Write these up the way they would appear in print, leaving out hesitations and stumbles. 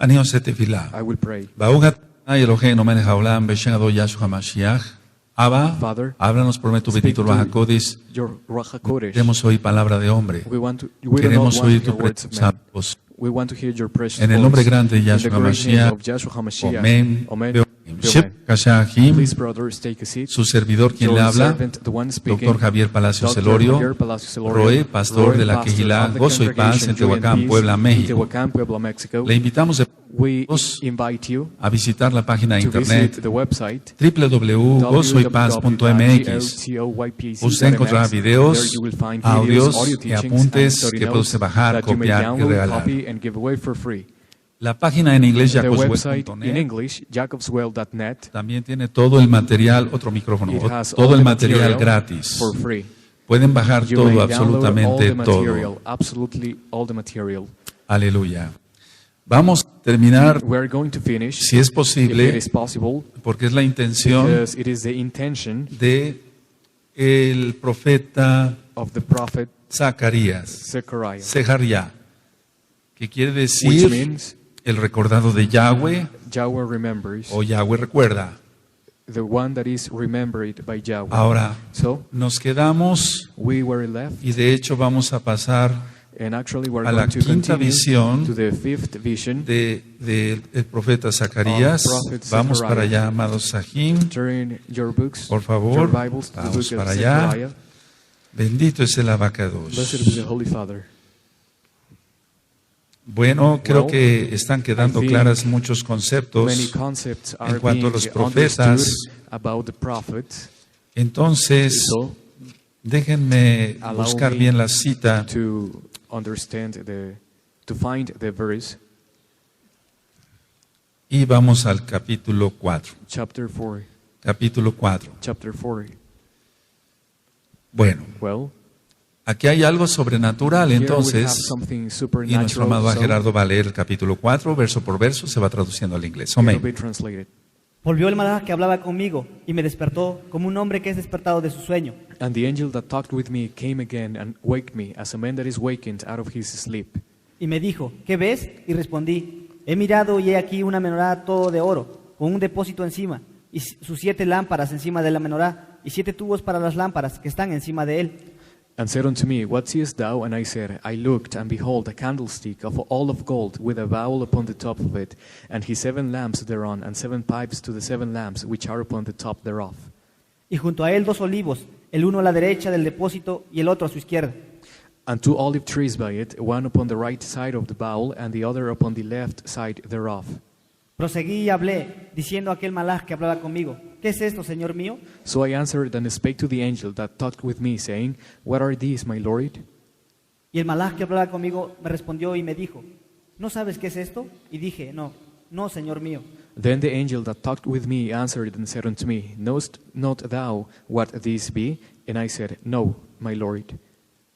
אני עושה תפילה. I will pray. ברוך אתה אלוהינו מלך העולם בשם הדור ישוע המשיח. Abba, Father, háblanos por medio de tu bendito Ruach HaKodesh. your Ruach HaKodesh. Queremos oír palabra de hombre. We do not Queremos want oír your tu words of preciosa man. voz. We want to hear your precious En el nombre voice. grande de In the Yahshua great name Mashiach. of Yahshua HaMashiach. Amén. Amen. Shep Kashahim. Please, brothers, take a seat. Su servidor quien Your le habla, servant, the one speaking, doctor Javier Palacios Dr. Celorio, Javier Palacios Celorio, Roeh, pastor de la pastor Quejilá, of the Gozo y Paz en congregation, Joy and Tehuacán, Peace, Puebla, in México. Tehuacán, Puebla, Mexico. Le invitamos de We todos invite you a visitar la página de to internet visit the website www.gozoypaz.mx. Usted encontrará videos, There you will find audios audio y teachings, apuntes and study que puede usted notes bajar, that you may copiar y download, regalar. copy, and give away for free. La página en inglés, The website in jacobswell.net, English, jacobswell.net, también tiene todo el material, otro micrófono, it has todo all el the material material gratis. for free. Pueden bajar You todo, may download all absolutamente the todo. material, absolutely all the material. Aleluya. Vamos a terminar, We're going to finish, si es if it posible, is possible, porque es la intención because it is the intention de el profeta of the prophet Zacarías, Zechariah, Zeharia, que quiere which decir means el recordado de Yahweh Yahweh remembers, o Yahweh recuerda. the one that is remembered by Yahweh. Ahora, So, nos quedamos we were left, y de hecho vamos a pasar and actually we're a la going to quinta continue visión to the fifth vision. del profeta Zacarías. Of prophet Vamos Zechariah. para allá, amados Sahim. Turn your books, Por favor, your Bibles to the vamos book of para allá. Zechariah. Bendito es el abacados. Blessed be the Holy Father. Bueno, creo Well, que están quedando I think claras muchos conceptos. Many concepts are en cuanto a being los profetas. understood about the prophets. Entonces, So, déjenme allow buscar me bien la cita. to understand to find the verse, Y vamos al capítulo 4. chapter 4. Capítulo 4. Chapter 4. Bueno, Well, aquí hay algo sobrenatural, here we have entonces, something y nuestro amado supernatural, so Gerardo va a leer el capítulo 4, verso por verso, se va traduciendo al inglés. it will Amén. be translated. Volvió el malaj que hablaba conmigo y me despertó como un hombre que es despertado de su sueño. And the angel that talked with me came again and waked me as a man that is wakened out of his sleep. Y me dijo, ¿qué ves? Y respondí, he mirado y he aquí una menorá todo de oro, con un depósito encima, y sus 7 lámparas encima de la menorá, y 7 tubos para las lámparas que están encima de él. And said unto me, What seest thou? And I said, I looked, and behold, a candlestick of all of gold, with a bowl upon the top of it, and his 7 lamps thereon, and 7 pipes to the 7 lamps which are upon the top thereof. Y junto a él 2 olivos, el uno a la derecha del depósito y el otro a su izquierda. And 2 olive trees by it, one upon the right side of the bowl, and the other upon the left side thereof. Proseguí y hablé, diciendo a aquel malaj que hablaba conmigo, ¿qué es esto, Señor mío? So I answered and spake to the angel that talked with me, saying, What are these, my Lord? Y el malaj que hablaba conmigo me respondió y me dijo, ¿no sabes qué es esto? Y dije, no, Señor mío. Then the angel that talked with me answered and said unto me, Knowest not thou what these be? And I said, No, my Lord.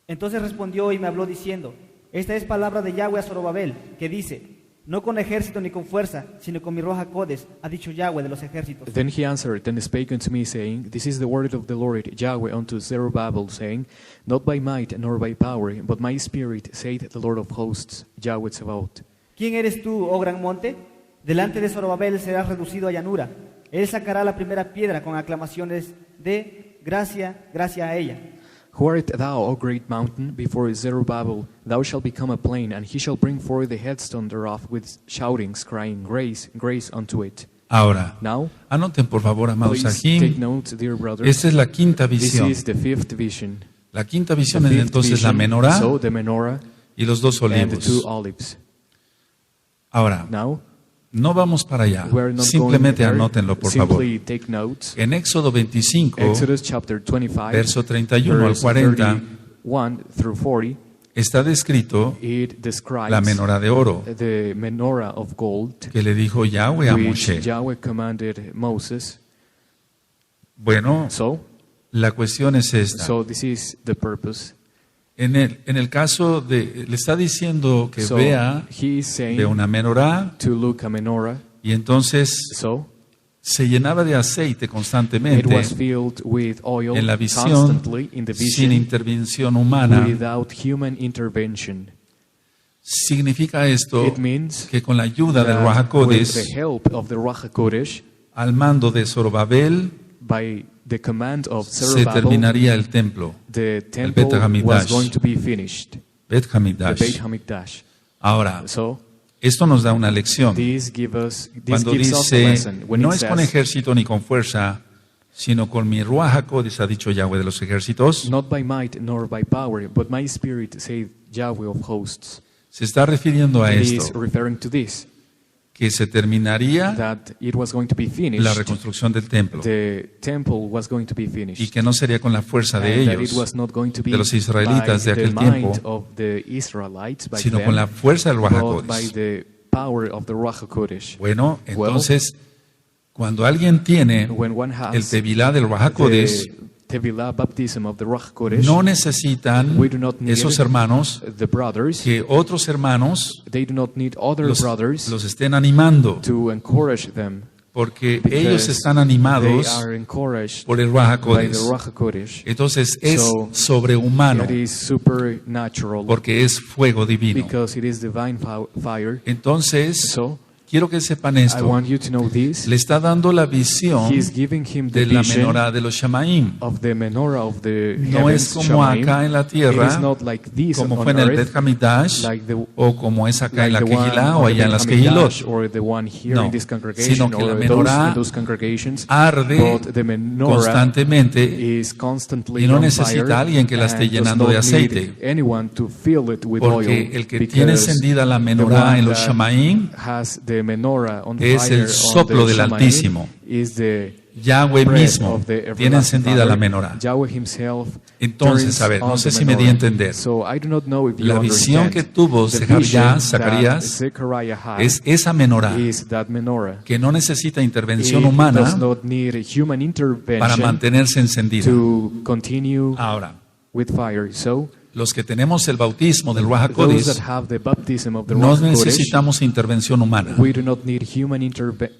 Entonces respondió y me habló diciendo, esta es palabra de Yahweh a Zorobabel, que dice, no con ejército ni con fuerza, sino con mi Ruach HaKodesh, ha dicho Yahweh de los ejércitos. Then he answered and spake unto me, saying, This is the word of the Lord Yahweh unto Zerubbabel, saying, Not by might nor by power, but my spirit, saith the Lord of hosts, Yahweh Tzebaoth. ¿Quién eres tú, oh gran monte? Delante de Zorobabel serás reducido a llanura. Él sacará la primera piedra con aclamaciones de gracia, gracia a ella. Who art thou, O great mountain? Before Zerubbabel thou shalt become a plain, and he shall bring forth the headstone thereof with shoutings, crying, Grace, grace unto it. Ahora, Now, anoten por favor, amados please take Sahim, note, dear brothers. esta es la quinta This visión. is the fifth vision. La quinta The visión es fifth entonces la vision, menorá so the menorah y los 2 and the 2 olivos. olives. Ahora, Now, no vamos para allá, we're not simplemente going there. anótenlo por favor. Simply take notes. En Éxodo 25, Exodus chapter 25, verso 31 al verse 40, 31 through 40, está descrito it describes la menorá de oro the menorah of gold que le dijo Yahweh a which Moshe. Yahweh commanded Moses. Bueno, So la cuestión es esta. this is the purpose. En el caso de, le está diciendo que So vea he is saying de una menorá to look a menorah. y entonces So se llenaba de aceite it constantemente was filled with oil en la visión constantly in the sin vision intervención humana. without human intervention. Significa esto It means que con la ayuda del Ruach that with the HaKodesh, help of the Ruach HaKodesh, al mando de Zorobabel, by the command of se Zerubbabel, terminaría el templo, the el temple Bet was Hamikdash. going to be finished, Bet the Beit Hamikdash. Hamikdash. Ahora, So esto nos da una lección. this gives Cuando us a dice, lesson. When no it es con says, ejército ni con fuerza, sino con mi Ruach HaKodesh, ha dicho Yahweh de los ejércitos, not by might nor by power, but my spirit, saith Yahweh of hosts. se está refiriendo a It is esto, referring to this, que se terminaría that it was going to be la finished, reconstrucción del templo the temple was going to be y finished, que no sería con la fuerza de and that it ellos, was not going to be de los israelitas de by aquel the tiempo, might of the Israelites, by sino them, con la fuerza del Ruach but by HaKodesh. the power of the Ruach HaKodesh. Bueno, entonces, cuando alguien tiene When one el has Tevilá del Ruach HaKodesh, the Tevilah baptism of the Ruach HaKodesh, no necesitan we do not need esos hermanos the brothers, que otros hermanos they do not need other brothers los estén animando, to encourage them, porque because ellos están they animados are encouraged por el Ruach by the HaKodesh. Ruach HaKodesh. Entonces es So, sobrehumano, It is supernatural porque es fuego divino. because it is divine fire. Entonces, So quiero que sepan I esto. want you to know this. Le está dando la visión He is giving him the de la vision menorá de los Shamaim. of the menorah of the No es heavens, como Shamaim. acá en la It is tierra, not like this como on fue en el earth, Bet Hamikdash, like the o como es acá en la like the one Kehilá o on the allá en Beit las Hamikdash, Kehilot. or the one here No, in this congregation, sino que la or menorá in those congregations, arde but the menorah constantemente is constantly y no on necesita fire, alguien que la esté and does llenando not de aceite. need anyone to fill it with Porque oil, el que because tiene encendida la the menorá one en los that Shamaim has the menorah on es fire el on soplo the del Shamaim Altísimo. is the Yahweh breath mismo of the tiene everlasting encendida la Father. menorá. Yahweh himself Entonces, turns a ver, no on sé the si me di a menorah. entender. So I do not know if you La visión understand. que tuvo The Zacarías, vision that Zacarías Zechariah had es esa menorá is that menorah. que no necesita intervención It humana does not need a human para intervention mantenerse encendida. to continue Ahora, with fire. So los que tenemos el bautismo del Ruach those that HaKodesh have the baptism of the no Ruach HaKodesh, necesitamos intervención humana. we do not need human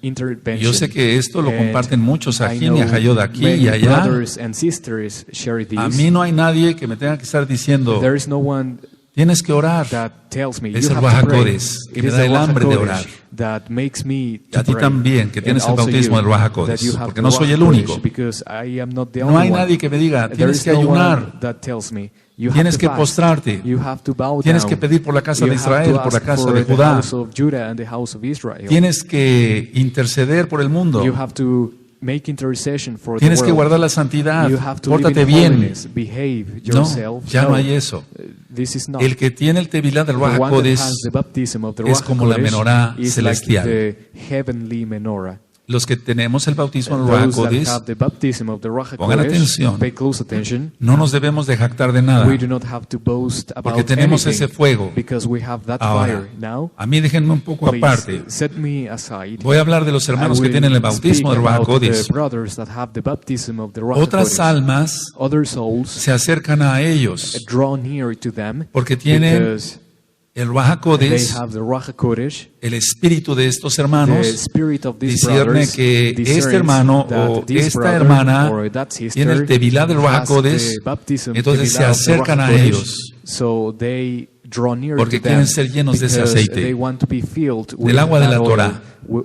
intervention. Yo sé que esto lo And comparten muchos I aquí know y Ajayod aquí many y allá. brothers and sisters share this. A mí no hay nadie que me tenga que estar diciendo, There is no one tienes que orar. that tells me Es you el have Ruach to pray. HaKodesh que It me is da the el Ruach hambre de HaKodesh orar. that makes me Y to a ti pray. también, que tienes And el also bautismo you, del Ruach that HaKodesh, you have porque the no soy Ruach el único. HaKodesh, because I am not the No only hay one. nadie que me diga, There tienes is que no ayunar, one that tells me you tienes have que to fast, postrarte, you have to bow tienes down, que pedir por la casa you de have to Israel, por la ask casa for de the Judá, house of Judah and the house of Israel. tienes que interceder por el mundo, You have to make intercession for tienes the que world. guardar la santidad, You have to live pórtate in bien. holiness, behave No, yourself. ya no hay eso. This is not. El que tiene el Tevilá del The Ruach one that HaKodesh has the baptism of the es Ruach como la HaKodesh menorá is celestial. like the heavenly menorah. Los que tenemos el bautismo del Ruach Those that HaKodesh, have the baptism of the Ruach pongan HaKodesh, atención, pay close attention. no nos debemos de jactar de nada, We do not have to boast about porque tenemos anything ese fuego. because we have that Ahora, fire. Now, a mí déjenme un poco please aparte. set me aside. Voy a hablar de los hermanos I que will tienen el bautismo del speak Ruach about the HaKodesh. brothers that have the baptism of the Ruach Otras HaKodesh. almas Other souls se acercan a ellos draw near to them porque tienen because el Ruach they HaKodesh. have the Ruach HaKodesh. El espíritu de estos The hermanos spirit of these discierne brothers que discerns este hermano that o this esta brother hermana or that sister tiene el Tevilá del Ruach has HaKodesh, the baptism entonces se Tevilá of the acercan Ruach a HaKodesh. ellos So they draw near porque to them quieren ser llenos de ese because aceite, they want to be filled with del agua de that la oil, Torah.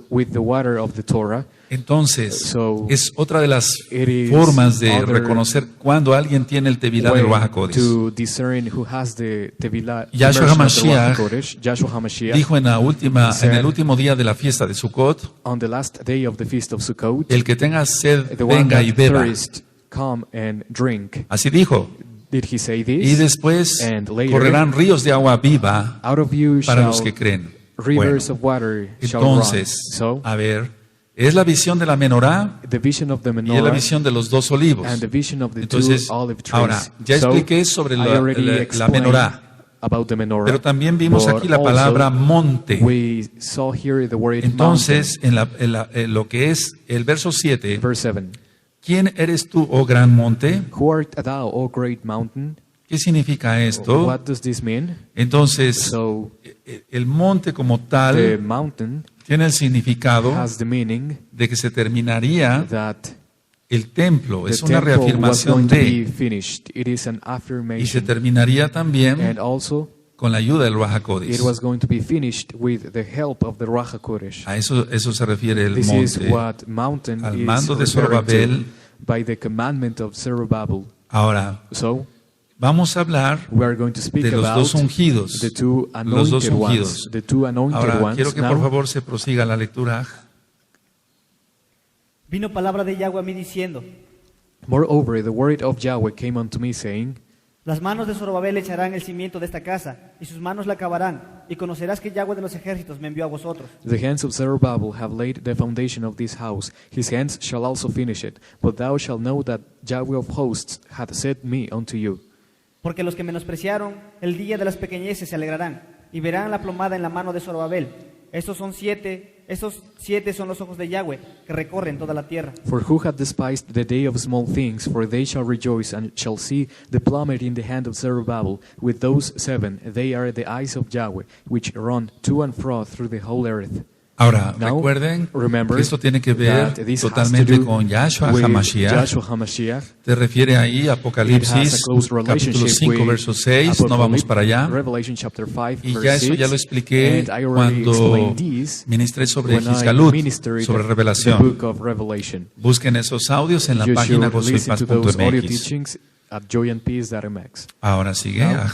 with the water of the Torah. Entonces, So, es otra de las it is formas de other reconocer cuando alguien tiene el Tevilá del Ruach HaKodesh. To discern who has the Tevilá Yahshua immersion of the HaMashiach Ruach HaKodesh. Yahshua HaMashiach Dijo en said, el último día de la fiesta de Sukkot, on the last day of the feast of Sukkot, el que tenga sed, the one venga y that beba. thirst, come and drink. Así dijo. Did he say Y this? después And later, correrán ríos de agua viva out of you para shall los que creen. rivers Bueno, of water shall run. entonces, So, a ver, es la visión de la menorá the vision of the y es la menorah visión de los dos olivos. and the vision of the Entonces, two olive trees. ahora, ya So, expliqué sobre I la already explained menorá, about the menorah, pero también vimos but aquí la also palabra monte. we saw here the word Entonces, en lo que es el verso mountain. 7, Verse 7. ¿quién eres tú, oh gran monte? Who art thou, O great mountain? ¿Qué significa esto? What does this mean? Entonces, So, el monte como the tal mountain tiene el significado has the meaning de que se terminaría that el templo. the Es una temple was reafirmación going to be de, finished. It is an y se affirmation. terminaría también And also, con la ayuda del Ruach It HaKodesh. was going to be finished with the help of the Ruach HaKodesh. A eso se refiere el This is monte. what mountain Al is mando de referring Zorobabel. to by the commandment of Zerubbabel. Ahora, So, vamos a hablar we are going to speak de los about dos ungidos. the two Los dos anointed ungidos. ones. The two anointed Ahora, ones. quiero que por Now, favor se prosiga la lectura. Vino palabra de Yahweh a mí diciendo, moreover, the word of Yahweh came unto me, saying, las manos de Zorobabel echarán el cimiento de esta casa, y sus manos la acabarán, y conocerás que Yahweh de los ejércitos me envió a vosotros. The hands of Zerubbabel have laid the foundation of this house. His hands shall also finish it. But thou shalt know that Yahweh of hosts hath sent me unto you. Porque los que menospreciaron el día de las pequeñeces se alegrarán, y verán la plomada en la mano de Zorobabel. Estos siete son los ojos de Yahweh, que recorren toda la tierra. For who hath despised the day of small things? For they shall rejoice, and shall see the plummet in the hand of Zerubbabel. With those 7, they are the eyes of Yahweh, which run to and fro through the whole earth. Ahora, Now, recuerden remember que esto tiene que ver that this has to totalmente do con Yahshua with HaMashiach. Yahshua HaMashiach. Te refiere ahí It has a Apocalipsis close capítulo relationship 5 with verso 6, no vamos para allá. Revelation chapter 5, Y verse ya eso 6, ya lo expliqué and I already cuando explained this ministré sobre when I Gizgalut, ministered sobre the revelación. book of Revelation. Busquen esos audios en la You página should listen to those audio gozoypaz.mx. teachings at joyandpeace.mx. Ahora sigue. Now,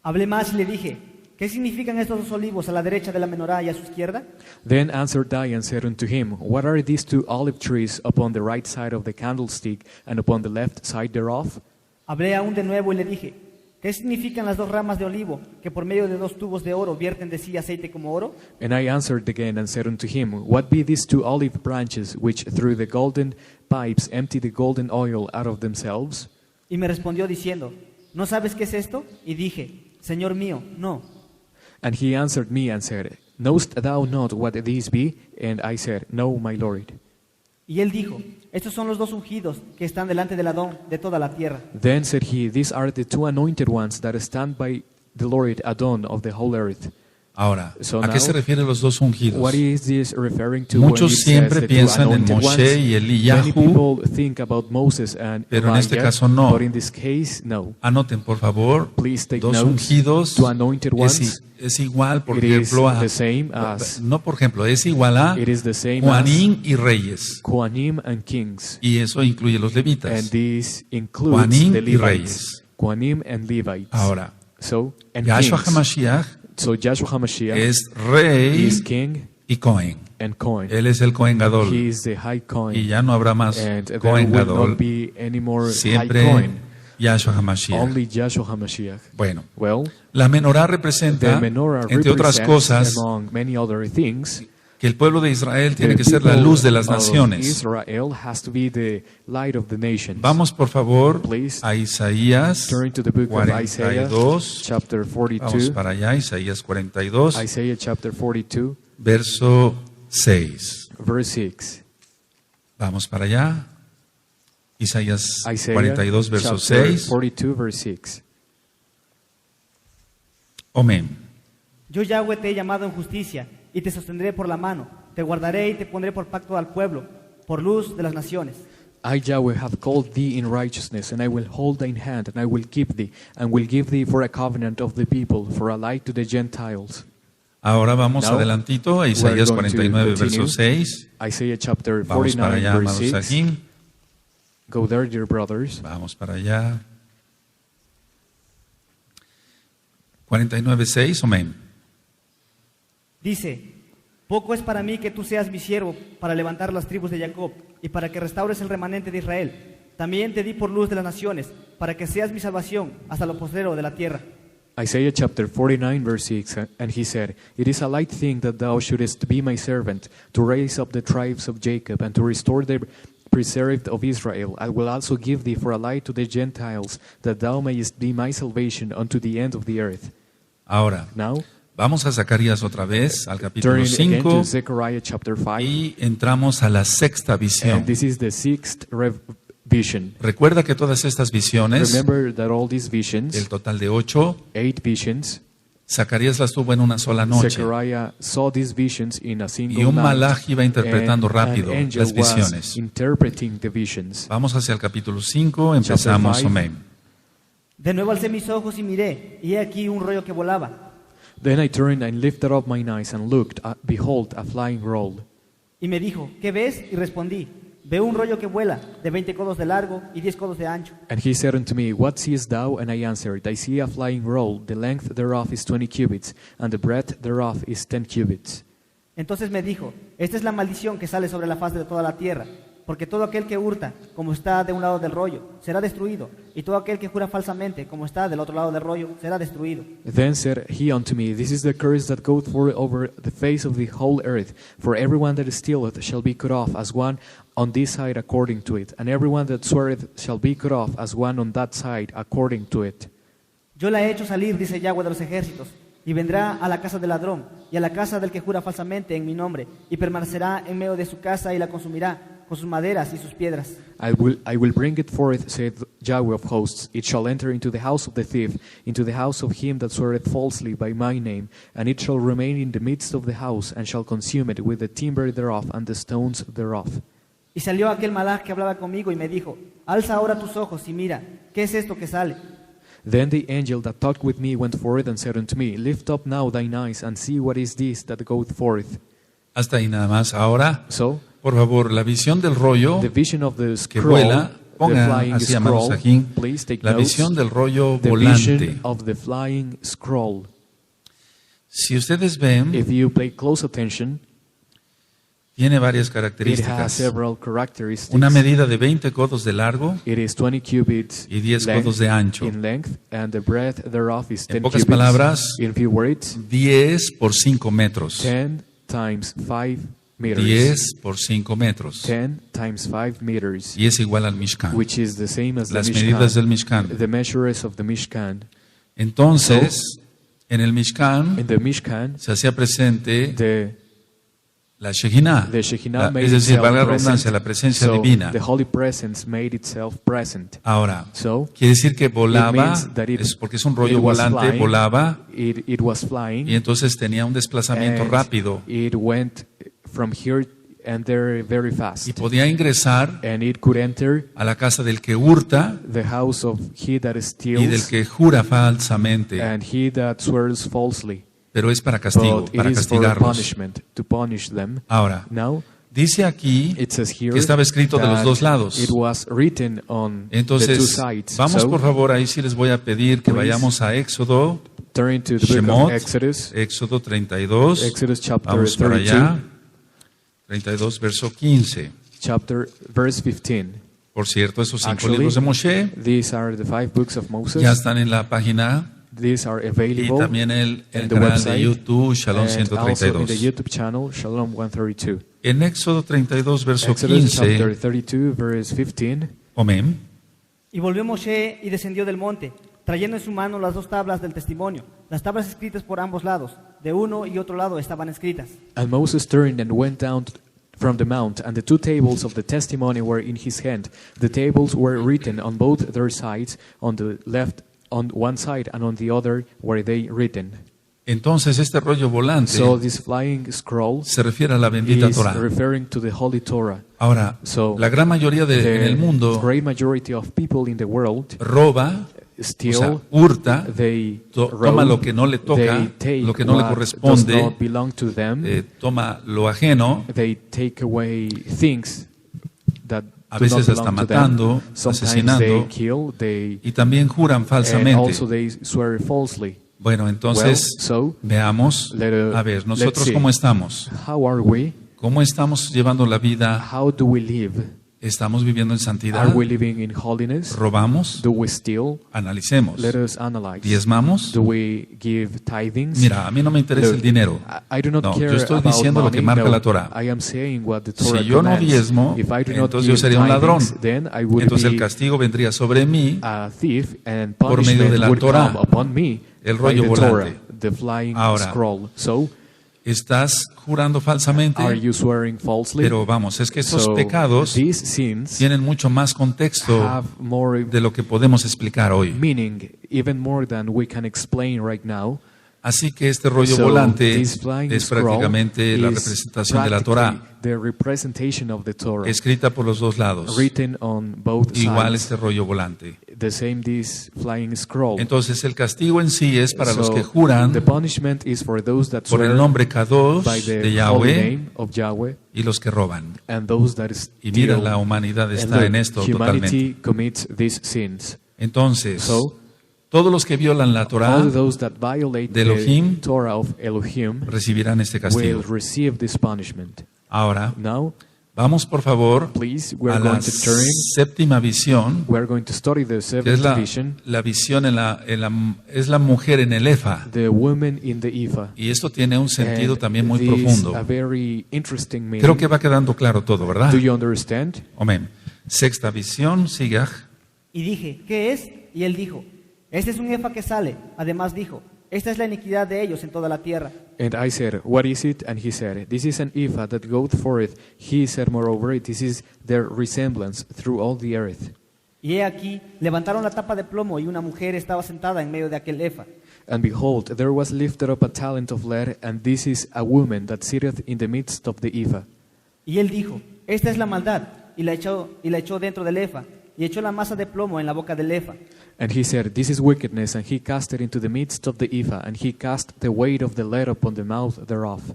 Hablé más y le dije, ¿qué significan estos dos olivos a la derecha de la menorá y a su izquierda? Then answered I and said unto him, What are these 2 olive trees upon the right side of the candlestick, and upon the left side thereof? Hablé aún de nuevo y le dije, ¿qué significan las 2 ramas de olivo que por medio de 2 tubos de oro vierten de sí aceite como oro? And I answered again and said unto him, What be these 2 olive branches, which through the golden pipes empty the golden oil out of themselves? Y me respondió diciendo, ¿no sabes qué es esto? Y dije, Señor mío, no. And he answered me and said, Knowest thou not what these be? And I said, No, my Lord. Y él dijo, estos son los 2 ungidos que están delante del Adón de toda la tierra. Then said he, These are the 2 anointed ones that stand by the Lord Adon of the whole earth. Ahora, So ¿a qué now, se refieren los dos ungidos? What is this referring to? Muchos when it siempre says the 2 piensan en anointed Moshe ones? y Many Eliyahu, people think about Moses and pero en este Elijah, caso no. but in this case, no. Anoten, por favor, Please take dos notes. ungidos 2 anointed ones. es igual, por It is ejemplo, a, the same as, no por ejemplo, es igual a it is the same Juanín y Reyes. as Kohanim and kings. Y eso incluye los And levitas. this includes Juanín the y Levites. Reyes. Kohanim and Levites. Ahora, So, and Yahshua kings. HaMashiach So Yahshua HaMashiach es rey is king y Cohen. and Kohen. Él es el Cohen Gadol. He is the high Kohen. Y ya no habrá más And there Cohen will Gadol. not be any more high Siempre Kohen. Yahshua HaMashiach. Only Yahshua HaMashiach. Bueno, Well, la menorá the representa, menorah entre otras represents, cosas, among many other things, que el pueblo de Israel tiene the que ser la people luz de las of naciones. Israel has to be the light of the nations. Vamos, por favor, Please a Isaías turn to the book of Isaiah, 42. chapter Vamos 42. para allá, Isaías 42, Isaiah chapter 42, verso 6. verse 6. Vamos para allá. Isaías Isaiah 42, verso chapter 6. 42, verse 6. Amén. Yo Yahweh te he llamado en justicia y te sostendré por la mano, te guardaré y te pondré por pacto al pueblo, por luz de las naciones. I, Yahweh, have called thee in righteousness, and I will hold thine hand, and I will keep thee, and will give thee for a covenant of the people, for a light to the Gentiles. Ahora vamos Now, adelantito a we're Isaías going to 49, verso continue. 6. Isaiah chapter Vamos para 49, allá, verse amados 6. aquí. Go there, dear brothers. Vamos para allá. 49, 6. Amén. Dice, poco es para mí que tú seas mi siervo para levantar las tribus de Jacob y para que restaures el remanente de Israel. También te di por luz de las naciones, para que seas mi salvación hasta lo postrero de la tierra. Isaiah chapter 49, verse 6, and he said, It is a light thing that thou shouldest be my servant, to raise up the tribes of Jacob, and to restore the preserved of Israel. I will also give thee for a light to the Gentiles, that thou mayest be my salvation unto the end of the earth. Ahora, Now, vamos a Zacarías otra vez, al capítulo turning again 5, to Zechariah chapter 5, y entramos a la sexta visión. and this is the sixth vision. Recuerda que todas estas visiones, Remember that all these visions, el total de 8, 8 visions, Zacarías las tuvo en una sola noche. Zechariah saw these visions in a single Y un night, malaj iba interpretando and rápido an angel las was visiones. interpreting the visions. Vamos hacia el capítulo 5, empezamos, Chapter 5. amén. De nuevo alcé mis ojos y miré, y he aquí un rollo que volaba. Then I turned and lifted up mine eyes and looked, behold, a flying roll. Y me dijo, ¿qué ves? Y respondí, veo un rollo que vuela, de 20 codos de largo y 10 codos de ancho. And he said unto me, What seest thou? And I answered, I see a flying roll, the length thereof is 20 cubits, and the breadth thereof is 10 cubits. Entonces me dijo, esta es la maldición que sale sobre la faz de toda la tierra, porque todo aquel que hurta, como está de un lado del rollo, será destruido, y todo aquel que jura falsamente, como está del otro lado del rollo, será destruido. Then said he unto me, This is the curse that goeth forth over the face of the whole earth. For everyone that stealeth shall be cut off as one on this side according to it, and everyone that sweareth shall be cut off as one on that side according to it. Yo la he hecho salir, dice Yahweh de los ejércitos, y vendrá a la casa del ladrón, y a la casa del que jura falsamente en mi nombre, y permanecerá en medio de su casa y la consumirá, con sus maderas y sus piedras. I will bring it forth, saith Yahweh of hosts. It shall enter into the house of the thief, into the house of him that sweareth falsely by my name, and it shall remain in the midst of the house, and shall consume it with the timber thereof and the stones thereof. Y salió aquel malach que hablaba conmigo y me dijo, alza ahora tus ojos y mira, ¿qué es esto que sale? Then the angel that talked with me went forth and said unto me, Lift up now thine eyes, and see what is this that goeth forth. Hasta ahí nada más. Ahora, So, por favor, la visión del rollo the vision of the que scroll, vuela, the ponga flying así a manos scroll, aquí, please take la notes. visión del rollo The volante. vision of the flying scroll. Si ustedes ven, If you pay close attention, tiene varias it has características. several characteristics. Una medida de 20 codos de largo It is 20 cubits y 10 length, codos de ancho. in length, and the breadth thereof is 10 En pocas cubits. palabras, In few words, 10 por 5 metros. 10 times 5 meters. 10 por 5 metros. 10 times 5 meters, Y es igual al Mishkan. which is the same as Las the medidas del Mishkan, Mishkan. the measures of the Mishkan. Entonces, en el Mishkan In the Mishkan, se hacía presente the la Shekinah. Shekinah made Es decir, itself valga la present. redundancia, la presencia So, divina. the Holy Presence made itself present. Ahora, So, quiere decir que volaba, means that es porque es un rollo it was volante, flying, volaba it was flying, y entonces tenía un desplazamiento and rápido it went from here and there very fast. y podía ingresar And it could enter a la casa del que hurta the house of he that y del steals que jura falsamente, and he that swears falsely. pero es para castigo, But it para is for castigarlos. punishment, to punish them. Ahora, Now, dice aquí it says here que estaba escrito de los that dos lados. it was written on the two Entonces, sides. vamos So, por favor, ahí sí les voy a pedir que Please. vayamos a Éxodo, turn to the book Shemot, of Exodus, Éxodo 32, Exodus chapter vamos para 32, allá, 32 verso 15. chapter verse 15. Por cierto, esos 5 Actually, libros de Moshe These are the 5 books of Moses. ya están en la página These are y available también in el the canal website de YouTube Shalom and also in the 132. YouTube channel Shalom 132. En Éxodo 32 verso Exodus chapter 15, 32 verse 15. amén. Y volvió Moshe y descendió del monte, trayendo en su mano las 2 tablas del testimonio, las tablas escritas por ambos lados, de uno y otro lado estaban escritas. And Moses turned and went down from the mount, and the 2 tables of the testimony were in his hand. The tables were written on both their sides, on the left on one side and on the other were they written. Entonces este rollo volante So this flying scroll se refiere a la bendita is Torah. referring to the Holy Torah. Ahora, So, la gran mayoría en el The mundo great majority of people in the world roba, o steal, sea, hurta, they toma rob, lo que no le toca, they take lo que no le what does corresponde, not belong to them, toma lo ajeno, they take away things that a do not veces hasta belong to matando, them. Sometimes asesinando, they kill, they y también juran and falsamente. also they swear falsely. Bueno, entonces, Well, so, veamos, a ver, let's nosotros see. cómo estamos, How are we? cómo estamos llevando la vida, How do we live? estamos viviendo en santidad, Are we living in holiness? robamos, Do we steal? analicemos, Let us analyze. diezmamos. Do we give tithings? Mira, a mí no me interesa Look, el dinero. I do not No, care yo estoy about diciendo lo money. que marca No, la Torah. I am saying what the Torah Si yo no commands. diezmo, If I do not entonces yo give sería un ladrón. tithings, then I would Entonces el be castigo vendría sobre mí, a thief, and por medio punishment de la would Torah, come upon me el by rollo the volante. Torah, the flying Ahora, scroll. So, estás jurando falsamente, are you swearing falsely? pero vamos, es que estos So, pecados these sins tienen mucho más contexto have more de lo que podemos explicar hoy. meaning, even more than we can explain right now. Así que este rollo So, volante this flying es scroll prácticamente la is representación de la Torá, practically the representation of the Torah, escrita por los dos lados. written on both Igual sides. este rollo volante. The same this flying scroll. Entonces el castigo en sí es para los So, que juran the punishment is for those that por el swear nombre Kadosh by the de holy Yahweh name of Yahweh, y los que roban. and those that Y mira, steal. la humanidad And está look, en esto humanity totalmente. commits these sins. Entonces, So, todos los que violan la Torá all those that violate de Elohim the Torah of Elohim recibirán este will castigo. receive this punishment. Ahora, Now, vamos por favor please, we a are la going to turn. séptima visión, We are going to study the que es seventh vision, la visión es la mujer en el Efa. the woman in the Ephah. Y esto tiene un sentido And también muy this profundo. a very interesting meaning. Creo que va quedando claro todo, ¿verdad? Do you understand? Amén. Sexta visión, Sigach. Y dije, ¿qué es? Y él dijo, este es un efa que sale. Además dijo, esta es la iniquidad de ellos en toda la tierra. And I said, what is it? And he said, this is an ephah that goeth forth. He said, moreover, this is their resemblance through all the earth. Y he aquí, levantaron la tapa de plomo y una mujer estaba sentada en medio de aquel efa. And behold, there was lifted up a talent of lead, and this is a woman that sitteth in the midst of the ephah. Y él dijo, esta es la maldad, y la echó dentro del efa, y echó la masa de plomo en la boca del efa. And he said, this is wickedness, and he cast it into the midst of the ephah, and he cast the weight of the lead upon the mouth thereof.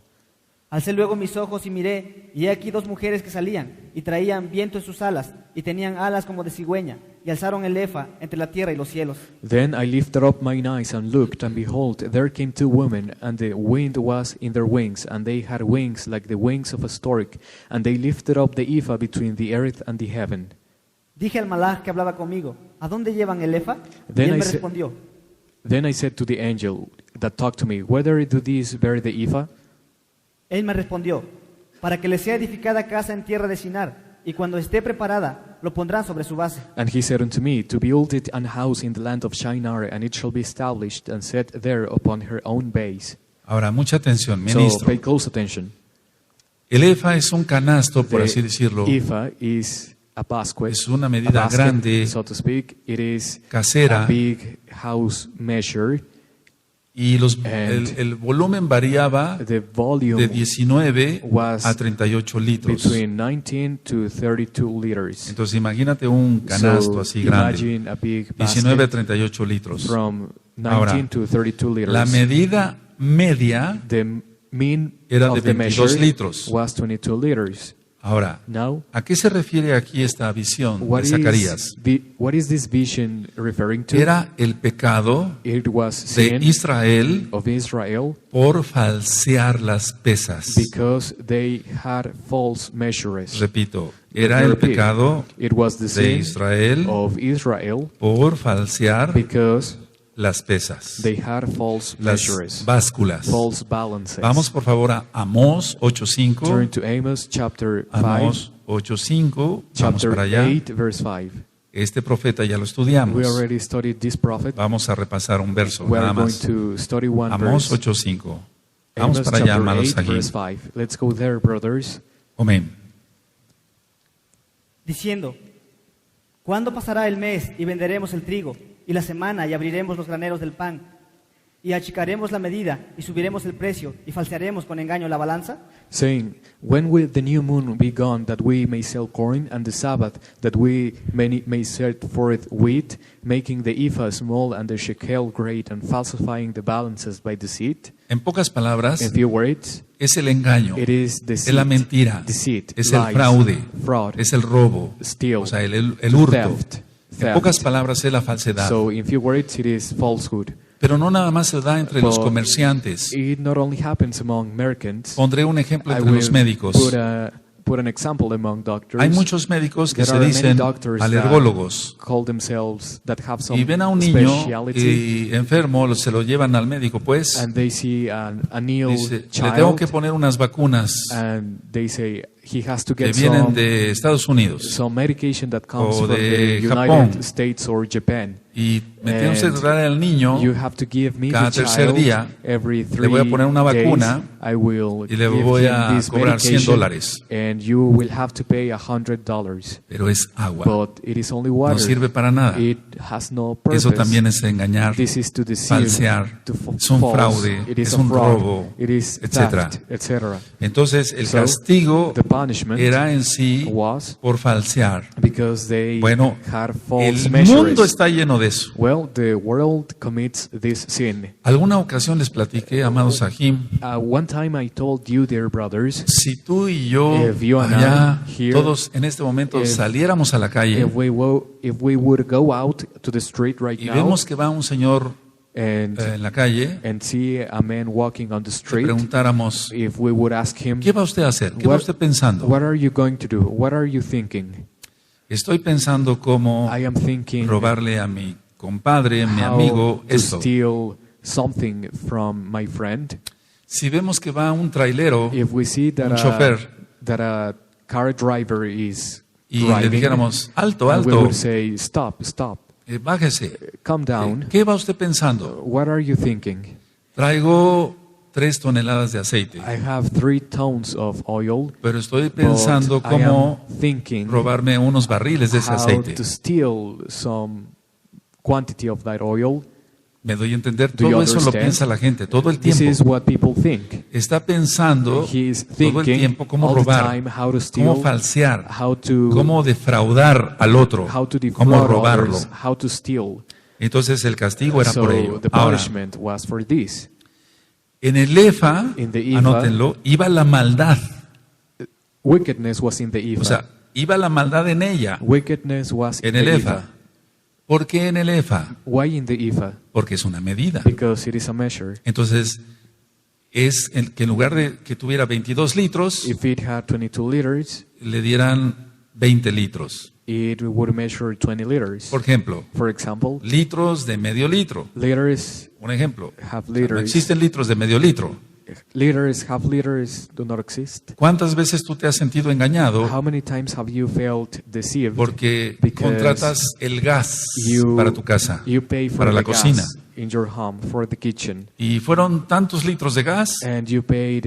Alcé luego mis ojos y miré, y he aquí dos mujeres que salían, y traían viento en sus alas, y tenían alas como de cigüeña, y alzaron el efa entre la tierra y los cielos. Then I lifted up mine eyes and looked, and behold, there came two women, and the wind was in their wings, and they had wings like the wings of a stork, and they lifted up the ephah between the earth and the heaven. Dije al malaj que hablaba conmigo, ¿a dónde llevan el efa? Y Then él I me sa- respondió, Then I said to the angel that talked to me, whether do these bear the ephah? él me respondió, para que les sea edificada casa en tierra de Sinar, y cuando esté preparada, lo pondrán sobre su base. And he said unto me, to build it an house in the land of Shinar, and it shall be established and set there upon her own base. Ahora, mucha atención, So ministro. pay close attention. El Efa es un canasto, por así The decirlo. ephah is a basket, Es una a medida basket, grande, so to speak. It is casera. a big house measure. Y And el volumen variaba The volume de 19 was a 38 litros. between 19 to 32 liters. Entonces imagínate un canasto So así grande, imagine a big 19 a basket 38 litros. from 19 Ahora, to 32 liters. La medida media, The mean era of de the 22 measure litros. was 22 liters. ahora, Now, ¿a qué se refiere aquí esta visión what de Zacarías? what is this vision referring to? Era el pecado It was de sin Israel of Israel por falsear las pesas. because they had false measures. Repito, era el Repeat. pecado It was the de sin Israel of Israel por falsear because las pesas, they had false las measures, básculas. false balances. Vamos por favor a Amós 8.5. Turn to Amos chapter 5, Amós 8.5. Vamos chapter para allá. 8, verse 5. Este profeta ya lo We estudiamos. already studied this prophet. Vamos a repasar un verso, We are nada going más. to study one Amós verse. 8.5. Vamos Amos para allá, chapter amados 8, aquí. verse 5. Let's go there, brothers. Amén. diciendo, ¿cuándo pasará el mes y venderemos el trigo, y la semana y abriremos los graneros del pan, y achicaremos la medida y subiremos el precio y falsearemos con engaño la balanza? Saying, when will the new moon be gone, that we may sell corn, and the Sabbath, that we may set forth wheat, making the ephah small and the shekel great, and falsifying the balances by deceit? En pocas palabras, In few words, es el engaño, it is es deceit, la mentira, deceit, es el lies, fraude, fraud, es el robo, steal, o sea, el hurto. theft. En pocas palabras, es la falsedad. So, in few words, it is falsehood. Pero no nada más se da entre los But comerciantes. It not only happens among merchants. Pondré un ejemplo I entre los will médicos. put an example among doctors. Hay muchos médicos que There se are many dicen doctors alergólogos call themselves that have some y ven a un niño speciality, enfermo, se lo llevan al médico, pues and they see an ill dice, le child, tengo que poner unas vacunas. and they say he has to que get vienen de Estados Unidos some medication that comes o from de the Japón. United States or Japan. y me tenemos que And tratar al niño you have to give me cada the tercer child día, every 3 le voy a poner una vacuna days. I will y le give voy him a this cobrar medication, $100. and you will have to pay $100. pero es agua, But it is only water. no sirve para nada. It has no purpose. Eso también es engañar, This is to deceive, falsear, to es un false. fraude, It is es a un fraud. robo, It is etcétera. theft, etc. Entonces el So, castigo the punishment era en sí was por falsear. because they Bueno, had el false mundo measures. está lleno de eso. Well, the world commits this sin. Alguna ocasión les platiqué, amados Sahim, One time I told you, dear brothers, si tú y yo If you and allá, I here, todos en este momento if- saliéramos a la calle if we would go out to the street right y now vemos que va un señor and en la calle, and see a man walking on the le street, preguntáramos, if we would ask him, ¿qué va usted a hacer? ¿Qué va What- usted pensando? what are you going to do? What are you thinking? Estoy pensando cómo I am thinking robarle a mi compadre, mi how amigo, to esto. steal something from my friend. Si vemos que va un trailero If we see Un chofer. that a car driver is y le driving, dijéramos, alto, and we alto, would say, stop, bájese. calm down. ¿Qué va usted pensando? What are you thinking? Traigo 3 toneladas de aceite, I have 3 tons of oil, pero estoy pensando but I cómo am thinking robarme unos barriles de ese how aceite. to steal some quantity of that oil. Me doy a entender, Do you todo eso lo understand? piensa la gente, todo el This is tiempo. what people think. Está pensando He is todo el thinking tiempo cómo all the robar, time how to steal, cómo falsear, how to cómo defraudar al otro, how to cómo defraud robarlo. others, how to steal. Entonces el castigo era So por ello. the Ahora, punishment was for this. en el EFA, In the EFA, anótenlo, iba la maldad. Wickedness was in the IFA. O sea, iba la maldad en ella, Wickedness was en in el the EFA. ¿Por qué en el EFA? Why in the IFA? Porque es una medida. Because it is a measure. Entonces, es que en lugar de que tuviera 22 litros, If it had 22 liters, le dieran 20 litros. it would measure 20 liters. Por ejemplo, For example, litros de medio litro. liters, Un ejemplo. half No liters, existen litros de medio litro. liters, half liters do not exist. ¿Cuántas veces tú te has sentido engañado How many times have you felt deceived? porque Because contratas el gas you, para tu casa, you pay for para la the gas cocina? in your home, for the kitchen, Y fueron tantos litros de gas, and you paid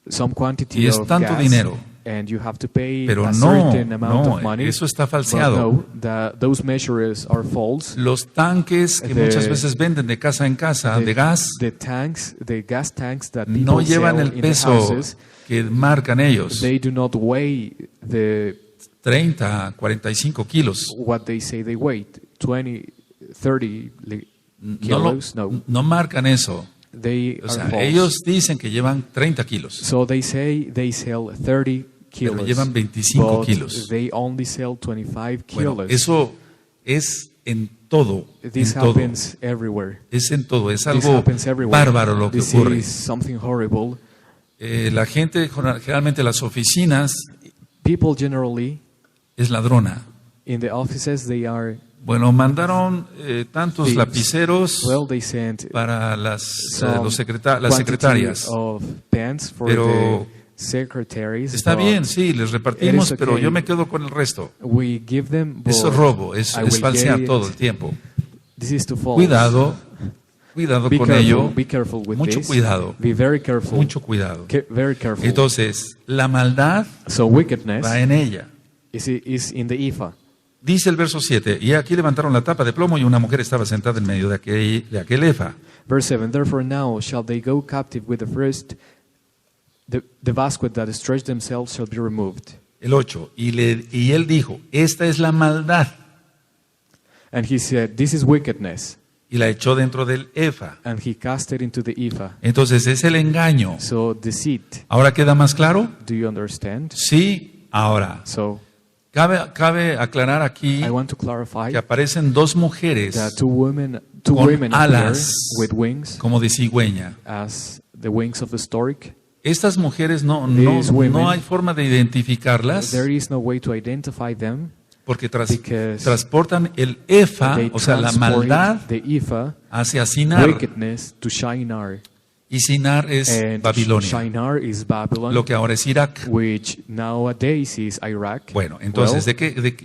some quantity y es of tanto gas, dinero. and you have to pay Pero a no, certain amount no, of money. eso está But falseado. no, those measures are false. Los tanques que The- muchas veces venden de casa en casa de gas The gas tanks that people no llevan sell el in the peso houses, que marcan ellos, they do not weigh 30, 45 kilos. what they say they weigh, 20, 30 No, lo- kilos. No, no marcan eso. they O are sea, false. ellos dicen que llevan 30 kilos, So they say they sell 30 kilos, pero llevan 25 but kilos. they only sell 25 Bueno, kilos. eso es en todo, This en todo. happens everywhere. Es en todo, es This algo happens everywhere. bárbaro lo que This ocurre. is something horrible. La gente, generalmente las oficinas, People generally es ladrona. in the offices they are Bueno, mandaron tantos thieves. lapiceros Well, they sent para las some las quantity secretarias. of pens for Pero the secretaries. Está but bien, sí, les repartimos, it is pero okay. yo me quedo con el resto. We give them. Eso but es robo, I es will falsear get it. todo el tiempo. This is too false. Cuidado Be con careful. ello. Be careful with Mucho this. cuidado, Be very careful. mucho cuidado. Very careful. Entonces, la maldad So wickedness va en ella. is in the IFA. Dice el verso 7, y aquí levantaron la tapa de plomo y una mujer estaba sentada en medio de aquel efa. Verse 7. Therefore now shall they go captive with the first. The basket that stretched themselves shall be removed. El 8, y él dijo, esta es la maldad, And he said, this is wickedness. y la echó dentro del efa. And he cast it into the IFA. Entonces es el engaño. So deceit. ¿Ahora queda más claro? Do you understand? Sí, ahora. So Cabe aclarar aquí I want to clarify que aparecen dos mujeres that two women con alas appear with wings como de cigüeña. as the wings of the stork. Estas mujeres no These women, no hay forma de identificarlas There is no way to identify them porque because transportan el efa, they o sea, la transport maldad the IFA, hacia Sinar. wickedness, to Shinar. Y Sinar es And Babilonia, Shinar is Babylon, lo que ahora es Irak. which nowadays is Iraq. Bueno, entonces, Well,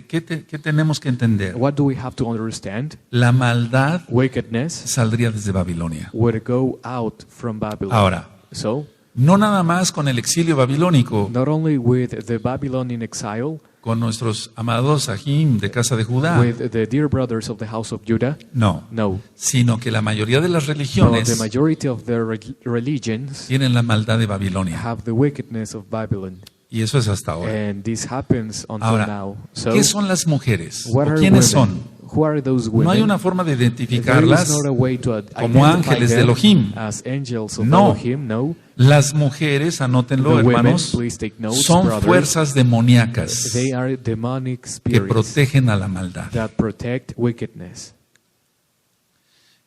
¿qué tenemos que entender? what do we have to understand? La maldad Wickedness saldría desde Babilonia. would go out from Babylon. Ahora, So, no nada más con el exilio babilónico, not only with the Babylonian exile, con nuestros amados Ahim de casa de Judá, with the dear brothers of the house of Judah, no, no. sino que la mayoría de las No, the religiones majority of the religions tienen la maldad de Babilonia. have the wickedness of Babylon. Y eso es hasta ahora. And this happens until Ahora, now. So, ¿qué son las mujeres? what ¿O are quiénes women? son? Who are those women? No hay una forma de There identificarlas is not a way to como identify ángeles de them Elohim. as angels of No. Elohim. No. Las mujeres, anótenlo, The women, hermanos, please take notes, son brothers. fuerzas demoníacas They are demonic que spirits protegen a la maldad. that protect wickedness.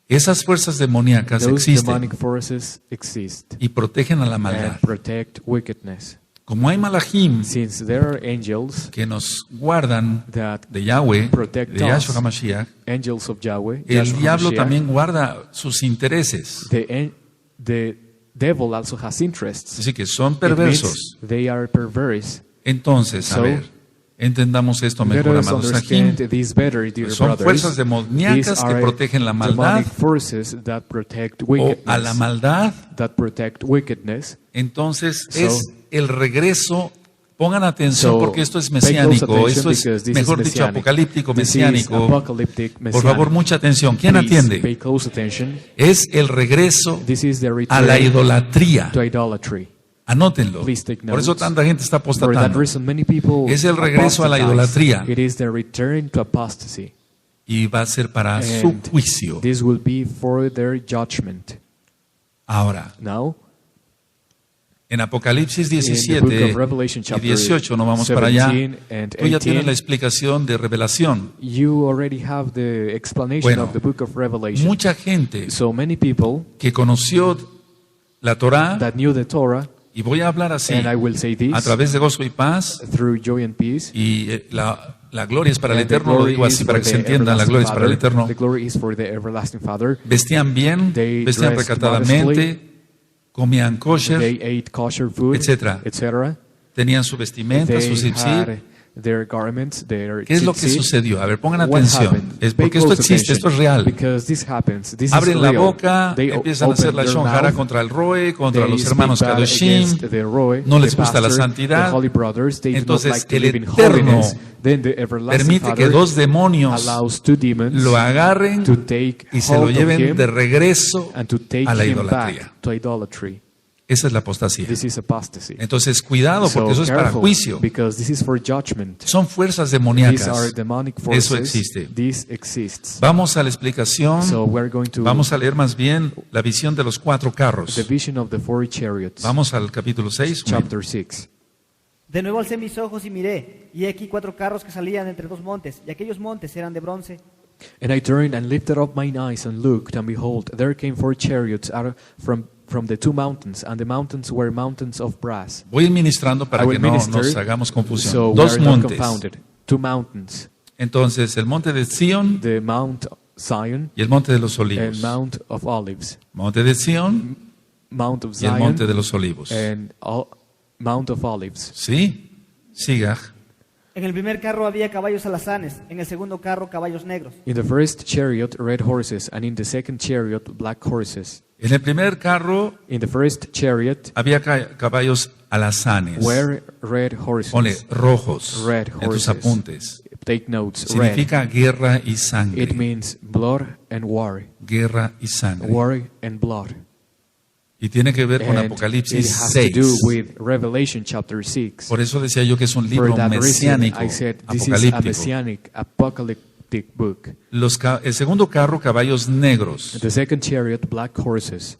Esas fuerzas demoníacas Those existen demonic forces exist y protegen a la maldad. and protect wickedness. Como hay malachim Since there are angels que nos guardan that de Yahweh, protect de us, Yahshua HaMashiach, angels of Yahweh, el Yahshua diablo HaMashiach, también guarda sus intereses. the devil also has interests. Así que son It means perversos. they are perverse. Entonces, a So, ver, entendamos esto Let mejor, us amados understand Ahim. this better, dear Son brothers. fuerzas demoníacas These que are protegen la maldad demonic forces that protect o wickedness. a la maldad. That protect wickedness. Entonces, So, es el regreso. Pongan atención So, porque esto es pay close mesiánico, attention esto es, because this mejor is dicho, messianic. apocalíptico, This is mesiánico. apocalyptic, Por messianic. favor, mucha atención. ¿Quién Please atiende? pay close attention. Es el regreso This is the a la return idolatría. to idolatry. Anótenlo. Please take Por eso notes. tanta gente está For that apostatando. reason, many people Es el regreso a la apostatize. idolatría. It is the return to apostasy. Y va a ser para su And juicio. this will be for their judgment. Ahora, Now, en Apocalipsis in the book 17 of Revelation y chapter 18, no vamos para allá, 17 and tú ya tienes la 18, explicación de revelación. you already have the explanation Bueno, of the book of Revelation. Mucha gente So many people que conoció la Torá, that knew the Torah, y voy a hablar así, and I will say this, a través de gozo y paz, through joy and peace. y la gloria es para el And the Eterno, lo glory digo is así para for que se the entienda, la everlasting gloria es para el Father. Eterno. The glory is for the everlasting Father. Vestían bien, They vestían dressed recatadamente, comían kosher, They ate kosher food, etcétera. etc. tenían su vestimenta, su They zipzip. had their garments, their ¿Qué es lo que tzitzit. sucedió? A ver, pongan What atención. happened? Es Pay porque esto close existe, esto es attention, real. Because this happens. This Abren is la real. boca, They empiezan a hacer open la their shonjara mouth, contra el Roeh, contra they los speak hermanos bad Kadoshim. against the Roeh, No les the gusta la pastor, santidad. the holy brothers. They Entonces, do not like to el live in Eterno holiness. Then the everlasting Permite que Father dos demonios allows two demons lo agarren to take y se lo hold of lleven him de regreso and to take a la him idolatría. back to idolatry. Esa es la apostasía. This is apostasy. Entonces, cuidado, porque eso es para careful, juicio. because this is for judgment. Son fuerzas These are demoníacas. demonic forces. Eso existe. This exists. Vamos a la explicación. So we're going to Vamos a leer más bien la visión de los 4 carros. the vision of the four chariots, Vamos al capítulo 6. chapter 6. De nuevo alcé mis ojos y miré, y he aquí 4 carros que salían entre 2 montes, y aquellos montes eran de bronce. And I turned and lifted up mine eyes and looked, and behold, there came 4 chariots out from the 2 mountains, and the mountains were mountains of brass. Voy ministrando para I que will no minister, nos hagamos confusión. so we 2 are not montes. confounded. 2 mountains, Entonces, el monte de Sión the Mount Zion y el monte de los and olivos. Mount of Olives, Monte de Sión Mount of y el Zion monte de los olivos. and Mount of Olives. ¿Sí? Siga. En el primer carro había caballos alazanes, en el segundo carro caballos negros. In the first chariot red horses, and in the second chariot black horses. En el primer carro In the first chariot había caballos alazanes. were red horses. Ponle rojos Red en tus horses. apuntes. Take notes. Significa guerra y Red. It sangre. means blood and war. Guerra y sangre. War and blood. Y tiene que ver con And it Apocalipsis has to do 6. with Revelation chapter 6. Por eso decía yo que es un For libro that reason, mesiánico, I said this is a apocalíptico. messianic, apocalyptic book. El segundo carro, caballos negros, The second chariot, black horses,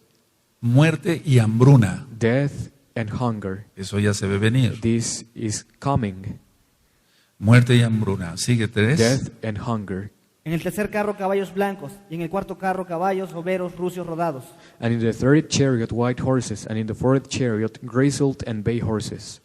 muerte y hambruna. death and hunger. Eso ya se ve venir. This is coming. Muerte y hambruna. Sigue 3. Death and hunger. En el tercer carro caballos blancos, y en el cuarto carro caballos overos rucios rodados. And in the third chariot, white horses, and in the fourth chariot, grizzled and bay horses.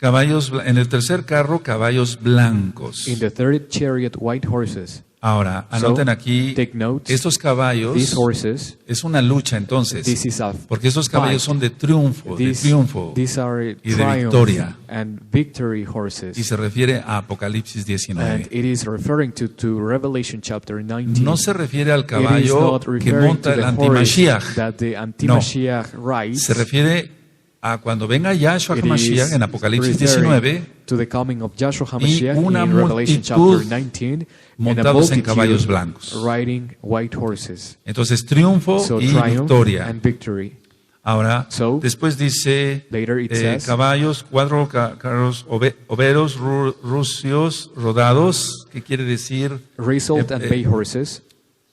En el tercer carro, caballos blancos. In the third chariot, white horses. Ahora, anoten aquí, take notes. estos caballos, These horses, es una lucha entonces, this is a porque estos caballos fight. son de triunfo, These are y de triumph victoria. and victory horses. Y se refiere a Apocalipsis And 19. it is referring to Revelation chapter 19. No se refiere al It is caballo not que referring monta to el the horse antimashiach. that the anti-Mashiach rides. Se refiere a cuando venga Yahshua It HaMashiach is en Apocalipsis referring 19, to the coming of Yahshua HaMashiach una in Revelation multitud chapter 19, and a montados en caballos multitude blancos. riding white horses. Entonces, triunfo So y triumph victoria. and victory. Ahora, So, después dice later it says, caballos, cuatro carros, overos, rucios, rodados, ¿qué quiere decir? Razzled and bay horses,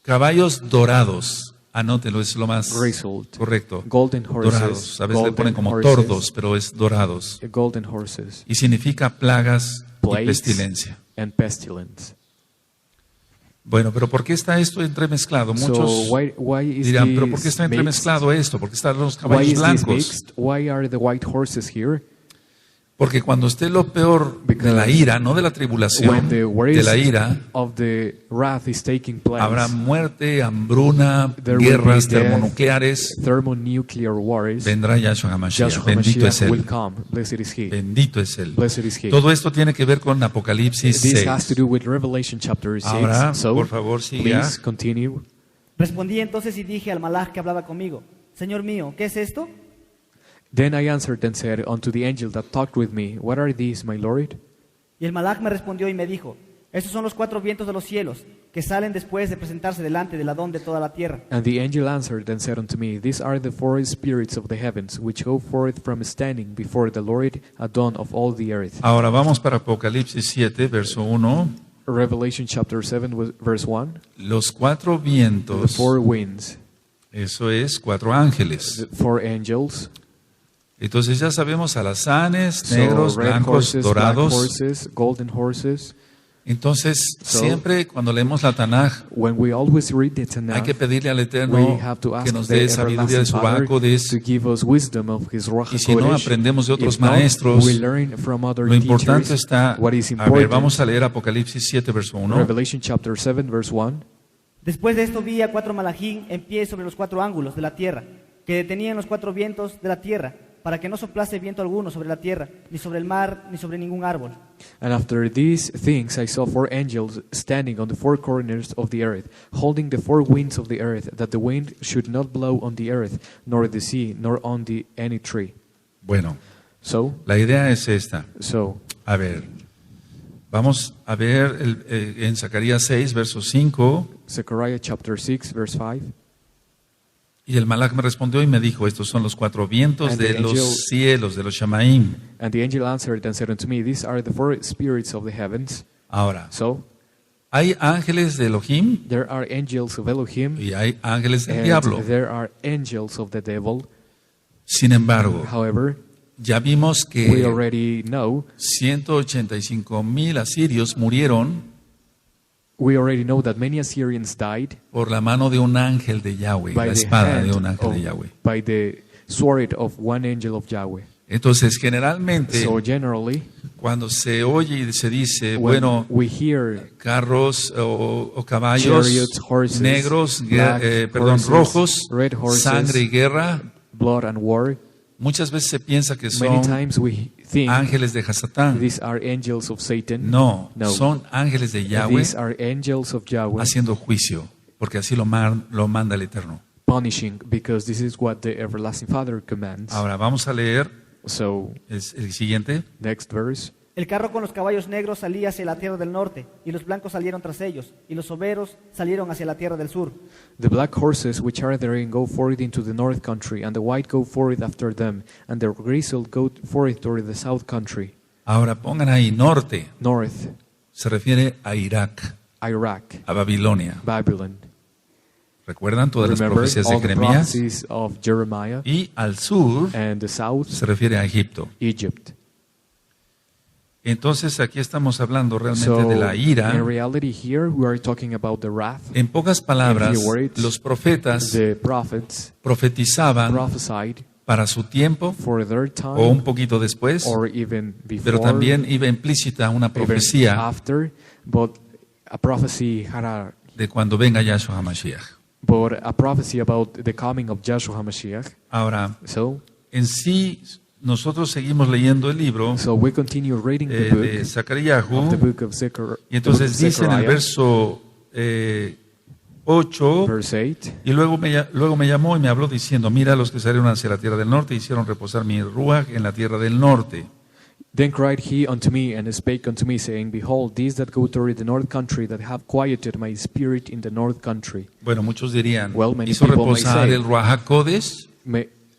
Caballos dorados. Anótelo, es lo más razzled. correcto. Golden horses, Dorados. A veces le ponen como golden tordos, pero es dorados. golden horses, Y significa plagas y plagues pestilencia. and pestilence. Bueno, pero ¿por qué está esto entremezclado? Muchos So why is dirán, this pero ¿por qué está mixed? entremezclado esto? ¿Por qué están los Why caballos is this blancos? mixed? Why are the white horses here? Porque cuando esté lo peor de la Because ira, no de la tribulación, When the de worst la ira, of the wrath is taking place, habrá muerte, hambruna, there will guerras be death, termonucleares. thermonuclear wars. Vendrá Yahshua HaMashiach. Yahshua Bendito es HaMashiach will Él. come. Blessed is He. Bendito es Él. Blessed is He. Todo esto tiene que ver con Apocalipsis This has to 6. do with Revelation chapter 6. Ahora, So, por favor, siga. please continue. Respondí entonces y dije al malaj que hablaba conmigo, Señor mío, ¿qué es esto? Then I answered and said unto the angel that talked with me, What are these, my Lord? Y el malaj me respondió y me dijo, estos son los 4 vientos de los cielos, que salen después de presentarse delante del Adón de toda la tierra. And the angel answered and said unto me, These are the 4 spirits of the heavens, which go forth from standing before the Lord, Adon of all the earth. Ahora vamos para Apocalipsis 7, verso 1. Revelation chapter 7, verse 1. Los 4 The vientos, 4 winds, eso es 4 ángeles. the 4 angels. Entonces ya sabemos alazanes, So, negros, red blancos, horses, black dorados. horses, golden horses. Entonces, So, siempre cuando leemos la Tanaj, When we always read the hay Tanakh, que pedirle al we Eterno have to ask que nos the dé sabiduría de everlasting su Father Bacodes. to give us wisdom of His Ruach Y si no, HaKodesh. aprendemos de otros If not, maestros. we learn from other Lo importante teachers. está, What is a ver, important. vamos a leer Apocalipsis 7, verso 1. Revelation chapter 7, verse 1. Después de esto vi a 4 malajín en pie sobre los 4 ángulos de la tierra, que detenían los 4 vientos de la tierra, para que no soplase viento alguno sobre la tierra, ni sobre el mar, ni sobre ningún árbol. And after these things I saw 4 angels standing on the 4 corners of the earth, holding the 4 winds of the earth, that the wind should not blow on the earth, nor the sea, nor on any tree. Bueno, So, la idea es esta. so A ver, vamos a ver en Zacarías 6, verso 5. Zechariah chapter 6, verse 5. Y el Malach me respondió y me dijo, estos son los 4 vientos And de the los angel- cielos, de los Shamaim. And the angel answered and said unto me, These are the 4 spirits of the heavens. Ahora, So, hay ángeles de Elohim there are angels of Elohim, y hay ángeles del and diablo. there are angels of the devil. Sin embargo, However, ya vimos we que already know 185,000 asirios murieron that many Assyrians died por la mano de un ángel de Yahweh, by la the espada de hand un ángel de of, Yahweh. by the sword of one angel of Yahweh. Entonces, generalmente, So generally, cuando se oye y se dice, when bueno, we hear carros o caballos chariots, horses, negros, black horses, rojos, red horses, sangre y guerra, blood and war, muchas veces se piensa que many son times we think ángeles de Hasatán. these are angels of Satan. No, No. son ángeles de Yahweh These are angels of Yahweh haciendo juicio, porque así lo manda el Eterno. punishing, because this is what the everlasting Father commands. Ahora vamos a leer So, el siguiente. next verse. El carro con los caballos negros salía hacia la tierra del norte, y los blancos salieron tras ellos, y los overos salieron hacia la tierra del sur. The black horses which are therein go forth into the north country, and the white go forth after them, and the grizzled go forth toward the south country. Ahora pongan ahí norte, North, se refiere a Irak, Iraq, a Babilonia. Babylon. ¿Recuerdan todas las Remember profecías de all the Jeremías? prophecies of Jeremiah. Y al sur And the south, se refiere a Egipto. Egypt. Entonces aquí estamos hablando realmente So, de la ira. in reality here we are talking about the wrath. En pocas palabras, In few words, los profetas The prophets profetizaban prophesied para su tiempo for their o un time, poquito después, or even before, pero también iba implícita una even profecía after, but a prophecy de cuando venga Yahshua HaMashiach. but a prophecy about the coming of Yahshua HaMashiach. Ahora, So en sí, nosotros seguimos leyendo el libro we continue reading the de book of the Zacaríahu, book of Zechariah. y entonces dice en el verso 8, Verse 8. y luego me llamó y me habló diciendo, mira, los que salieron hacia la tierra del norte hicieron reposar mi ruach en la tierra del norte. Then cried he unto me, and spake unto me, saying, Behold, these that go toward the north country, that have quieted my spirit in the north country. Bueno, muchos dirían, Well, many hizo people may reposar say, el ruach HaKodesh.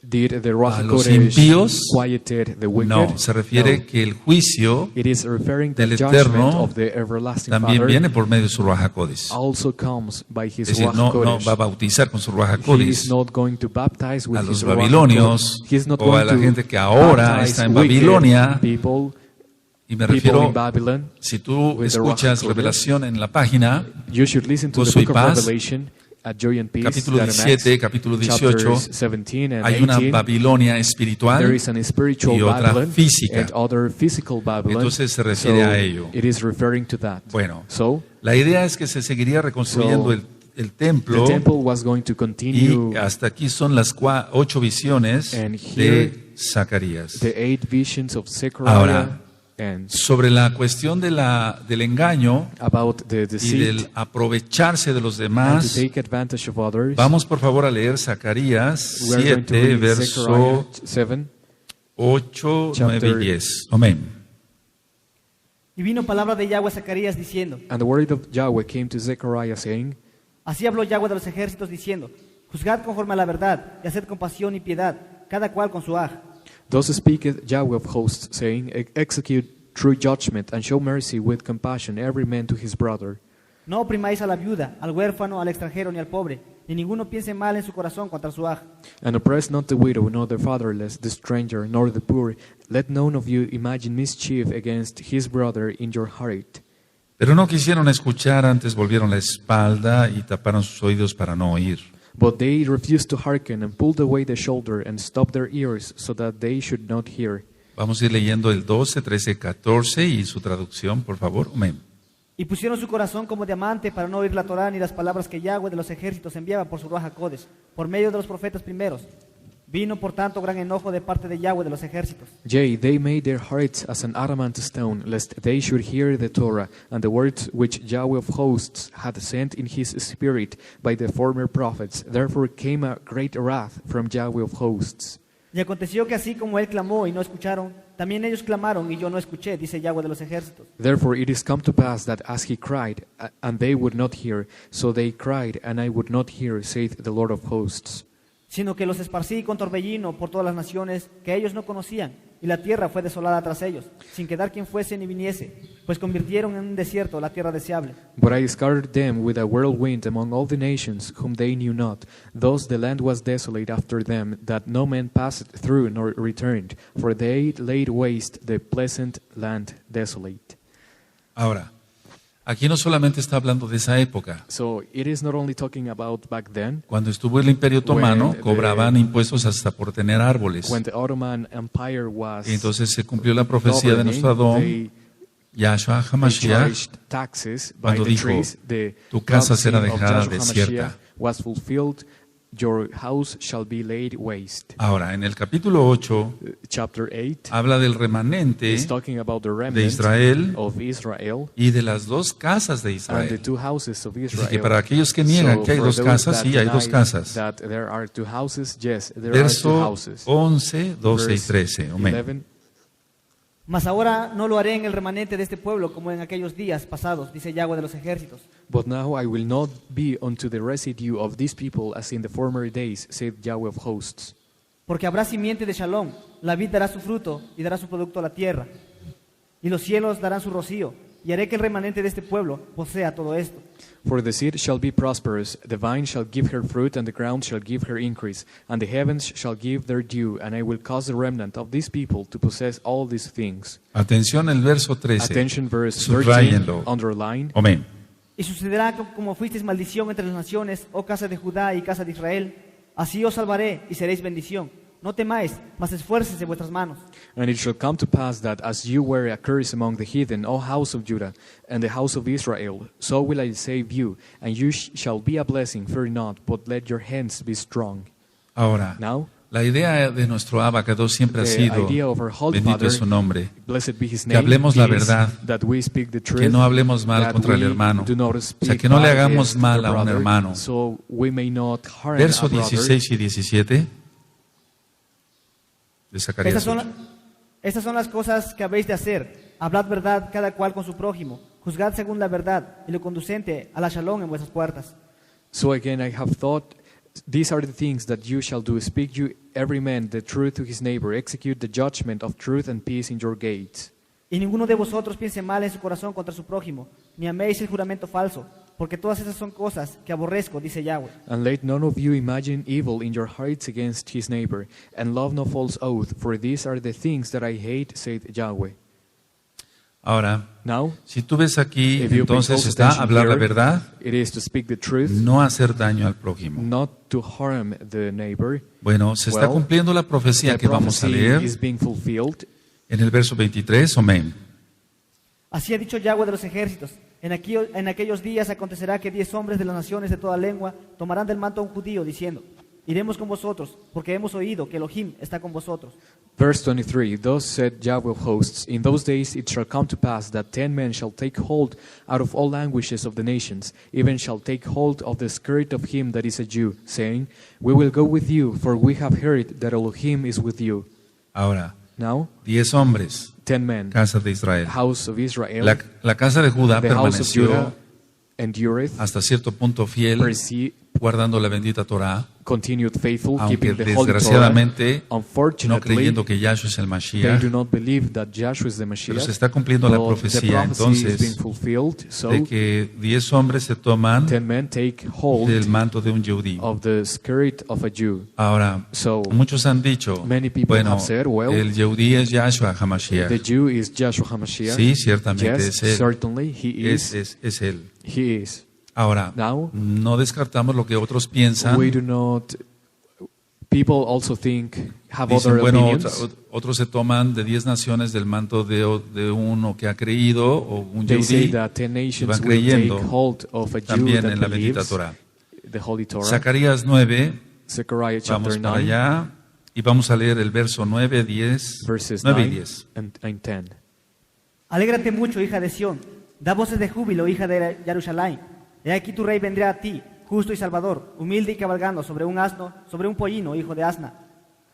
Did the Ruach A los HaKodesh impíos, quieted the wicked? No, se refiere No. que el juicio It is referring to del the judgment Eterno of the everlasting también Father viene por medio de su ruach HaKodesh. also comes by his Es decir, Ruach no HaKodesh. va a bautizar con su ruach He is HaKodesh not going to baptize with a his los Ruach babilonios HaKodesh. He is not o going a la to gente que ahora baptize está en wicked Babilonia. people, Y me people refiero, in Babylon. si tú with the Ruach escuchas HaKodesh. Revelación en la página, You should listen to the Gozo y book of paz, Revelation at Joy and Peace, capítulo that 17, capítulo 18, chapters 17 and hay una 18. Babilonia There espiritual is an spiritual y otra Babylon física. and other physical Babylon. Entonces se refiere So a ello. It is referring to that. Bueno, So la idea es que se seguiría reconstruyendo So, el the templo, temple was going to continue. y hasta aquí son las 8 visiones And here, de Zacarías. The 8 visions of Zechariah Ahora, and sobre la cuestión del engaño about the y deceit del aprovecharse de los and to demás, take advantage of others. vamos por favor a leer Zacarías We are going to 7, read Zechariah verso 7. 8, 9 Chapter- y 10. Amén. Y vino palabra de Yahweh a Zacarías diciendo, And the word of Yahweh came to Zechariah, saying, así habló Yahweh de los ejércitos diciendo, juzgad conforme a la verdad, y haced compasión y piedad, cada cual con su aj. Thus speaketh Yahweh of hosts, saying, Execute true judgment, and show mercy with compassion, every man to his brother. No oprimáis a la viuda, al huérfano, al extranjero ni al pobre, ni ninguno piense mal en su corazón contra su aj. And oppress not the widow, nor the fatherless, the stranger, nor the poor. Let none of you imagine mischief against his brother in your heart. Pero no quisieron escuchar, antes volvieron la espalda y taparon sus oídos para no oír. But they refused to hearken, and pulled away the shoulder, and stopped their ears, so that they should not hear. Vamos a ir leyendo el 12, 13, 14 y su traducción, por favor. Amén. Y pusieron su corazón como diamante para no oír la Torá ni las palabras que Yahweh de los ejércitos enviaba por su Ruach HaKodesh, por medio de los profetas primeros. Vino por tanto gran enojo de parte de Yahweh de los ejércitos. Yea, they made their hearts as an adamant stone, lest they should hear the Torah, and the words which Yahweh of hosts had sent in his spirit by the former prophets. Therefore came a great wrath from Yahweh of hosts. Y aconteció que así como él clamó y no escucharon, también ellos clamaron y yo no escuché, dice Yahweh de los ejércitos. Therefore it is come to pass that as he cried, and they would not hear, so they cried, and I would not hear, saith the Lord of hosts. Sino que los esparcí con torbellino por todas las naciones que ellos no conocían, y la tierra fue desolada tras ellos, sin quedar quien fuese ni viniese, pues convirtieron en un desierto la tierra deseable. But I scattered them with a whirlwind among all the nations whom they knew not. Thus the land was desolate after them, that no man passed through nor returned, for they laid waste the pleasant land desolate. Ahora, aquí no solamente está hablando de esa época. So it is not only talking about back then, Cuando estuvo el Imperio Otomano, When the- cobraban impuestos hasta por tener árboles. when the Ottoman Empire was Y entonces se cumplió la profecía de governing, nuestro Adón, they Yahshua They HaMashiach, charged taxes by cuando the dijo, trees. The "Tu casa prophecy será of dejada Yahshua desierta". HaMashiach was fulfilled. Your house shall be laid waste. Ahora, en el capítulo 8, Chapter 8 habla del remanente is talking about the de remnant Israel of Israel y de las dos casas de and the Israel. two houses of Así Israel. que para aquellos que niegan So que hay for dos those casas, that sí, hay dos deny casas. That there are two houses, yes, there are two Verso houses. 11, 12 y Verse 13. Amén. 11. Mas ahora no lo haré en el remanente de este pueblo como en aquellos días pasados, dice Yahweh de los ejércitos. But now I will not be unto the residue of these people as in the former days, saith Yahweh of hosts. Porque habrá simiente de Shalom, la vid dará su fruto y dará su producto a la tierra, y los cielos darán su rocío, y haré que el remanente de este pueblo posea todo esto. For the seed shall be prosperous, the vine shall give her fruit, and the ground shall give her increase, and the heavens shall give their dew, and I will cause the remnant of this people to possess all these things. Atención el verso 13. Attention, verse 13, Subrayenlo. underline. Amén. Y sucederá como fuisteis maldición entre las naciones, oh casa de Judá y casa de Israel, así os salvaré y seréis bendición. no temáis, mas esfuércense vuestras manos. And it shall come to pass that as you were a curse among the heathen, O house of Judah, and the house of Israel, so will I save you, and you shall be a blessing, fear not, but let your hands be strong. Ahora, Now, la idea de nuestro Abacados siempre ha the sido, idea of our Holy bendito Father, es su nombre, blessed be his que name, hablemos la is verdad, that we speak the truth, que no hablemos mal that contra el we hermano. do not O sea, speak que no le bad hagamos against mal our a un brother, hermano. so we may not harm Verso our brother. 16 y 17 de Estas Zacarías son, 8. estas son las cosas que habéis de hacer. Hablad verdad cada cual con su prójimo. Juzgad según la verdad y lo conducente a la shalom en vuestras puertas. So again I have thought, these are the things that you shall do. Speak you every man the truth to his neighbor. Execute the judgment of truth and peace in your gates. Y ninguno de vosotros piense mal en su corazón contra su prójimo, ni améis el juramento falso, porque todas esas son cosas que aborrezco, dice Yahweh. And let none of you imagine evil in your hearts against his neighbor, and love no false oath, for these are the things that I hate, saith Yahweh. Ahora, Now, si tú ves aquí, if you pay entonces close está attention hablar la here, verdad, it is to speak the truth, no hacer daño al prójimo. not to harm the neighbor. Bueno, se está Well, cumpliendo la profecía The que vamos a prophecy leer is being fulfilled. en el verso 23, amén. Así ha dicho Yahweh de los ejércitos. En aquellos días acontecerá que 10 hombres de las naciones de toda lengua tomarán del manto a un judío, diciendo: iremos con vosotros, porque hemos oído que Elohim está con vosotros. Verse 23, Thus said Yahweh of hosts, In those days it shall come to pass that 10 men shall take hold out of all languages of the nations, even shall take hold of the skirt of him that is a Jew, saying, We will go with you, for we have heard that Elohim is with you. Ahora, Now, 10 hombres, 10 men, casa de Israel. house of Israel, La casa de Judá the house of Judah, permaneció endureth, hasta cierto punto fiel, guardando la bendita Torah, continued faithful, aunque keeping the Holy Torah. desgraciadamente no Unfortunately, creyendo que Yahshua es el they Mashiach, do not believe that Joshua is the pero Mashiach. se está cumpliendo la But the profecía prophecy is being entonces fulfilled, so de que 10 hombres se toman 10 men take hold del manto de un Yehudí. of the skirt of a Jew. Ahora, So muchos han dicho, many people bueno, have said, well, el Yehudí es Yahshua the HaMashiach. Jew is Joshua HaMashiach. Sí, ciertamente Yes, es él. certainly he is. Es él. He is. Ahora, Now, no descartamos lo que otros piensan. we do not. People also think, have other Dicen, bueno, opinions. otros se toman de 10 naciones del manto de uno que ha creído o un They say Yehudí that 10 y nations van will take creyendo hold of a Jew también that en la bendita believes Torah. the Holy Torah. Zacarías 9, Zechariah vamos chapter para 9, allá y vamos a leer el verso 9, 10, verses 9 y 9 10. and 10. Alégrate mucho, hija de Sión. Da voces de júbilo, hija de Jerusalén. He aquí tu rey vendrá a ti, justo y salvador, humilde y cabalgando sobre un asno, sobre un pollino, hijo de asna.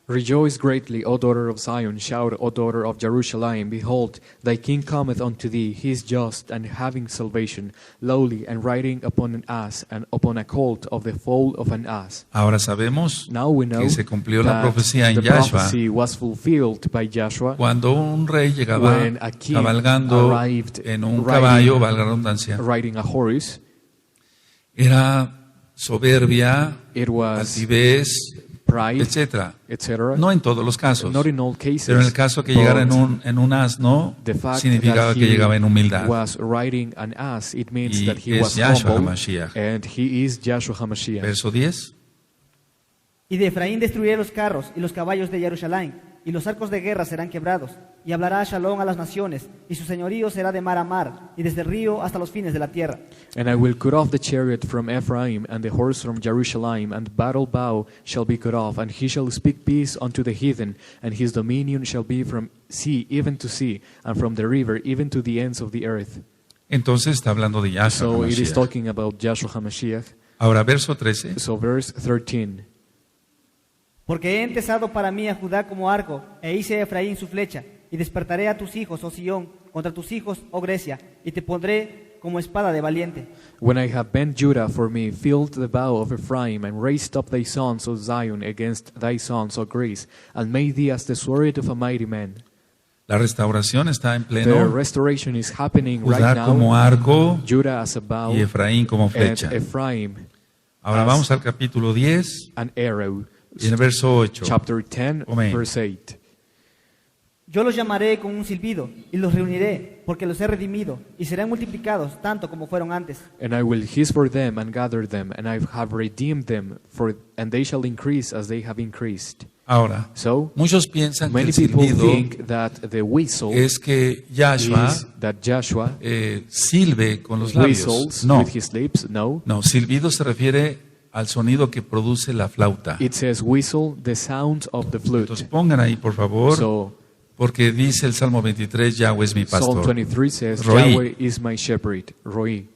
Rejoice greatly, O daughter of Zion, shout, O daughter of Jerusalem, behold, thy king cometh unto thee, he is just and having salvation, lowly and riding upon an ass and upon a colt of the foal of an ass. Ahora sabemos Now we know que se cumplió la that profecía en the Yahshua prophecy was fulfilled by Joshua cuando un rey llegaba when a king cabalgando arrived en un riding- caballo, valga la redundancia. riding a horse. Era soberbia, It was altivez, pride, etcétera. etc. No en todos los casos, Not in all cases, pero en el caso que but llegara en un asno, the fact significaba that que he llegaba en humildad. was riding an ass, it means Y that he es was Yahshua humble, HaMashiach. and he is Joshua HaMashiach. Verso 10. Y de Efraín destruiré los carros y los caballos de Jerusalén, y los arcos de guerra serán quebrados. Y hablará Shalom a las naciones, y su señorío será de mar a mar, y desde el río hasta los fines de la tierra. And I will cut off the chariot from Ephraim, and the horse from Jerusalem, and battle bow shall be cut off, and he shall speak peace unto the heathen, and his dominion shall be from sea even to sea, and from the river even to the ends of the earth. Entonces está hablando de Yahshua So it is HaMashiach. talking about Joshua HaMashiach. Ahora, verso 13. So verse 13. Porque he entesado para mí a Judá como arco, e hice a Efraín su flecha, y despertaré a tus hijos, oh Sión, contra tus hijos, oh Grecia, y te pondré como espada de valiente. When I have bent Judah for me, filled the bow of Ephraim, and raised up thy sons, O Zion, against thy sons, O Greece, and made thee as the sword of a mighty man. La restauración está en The pleno. restoration is happening right Judá como now. arco Judah as a bow, y Efraín como and flecha. Ephraim Ahora as vamos al capítulo 10 an arrow. y en el verso 8. Chapter 10, Amén. verse 8. Yo los llamaré con un silbido y los reuniré, porque los he redimido, y serán multiplicados tanto como fueron antes. And I will hiss for them and gather them, and I have redeemed them, and they shall increase as they have increased. Ahora, So, muchos piensan que many el people silbido think that the whistle es que Yahshua is that Joshua silbe con los labios. whistles No, with his lips. No. no, silbido se refiere al sonido que produce la flauta. It says whistle, the sound of the flute. Entonces pongan ahí, por favor, So, porque dice el Salmo 23, Yahweh es mi Psalm pastor. 23 says, Roeh. Yahweh is my shepherd. Roeh.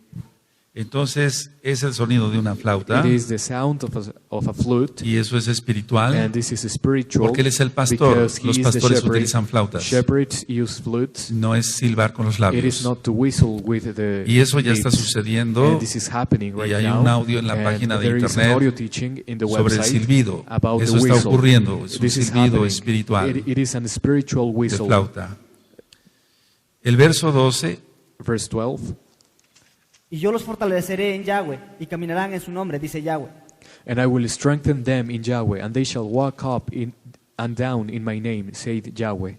Entonces es el sonido de una flauta It is the sound of a flute, y eso es espiritual and this is spiritual porque él es el pastor. because he Los is the pastores shepherd. utilizan flautas. Shepherds use flutes. No es silbar con los It is labios. not to whistle with the Y eso ya está lips. sucediendo And this is happening right y hay now. un audio en la And página de there is an internet audio teaching in the sobre el website silbido. about Eso the está whistle. ocurriendo. Es un This is silbido happening. espiritual It is a spiritual de whistle. flauta. El verso 12 Verse 12. Y yo los fortaleceré en Yahweh, y caminarán en su nombre, dice Yahweh. And I will strengthen them in Yahweh, and they shall walk up and down in my name, saith Yahweh.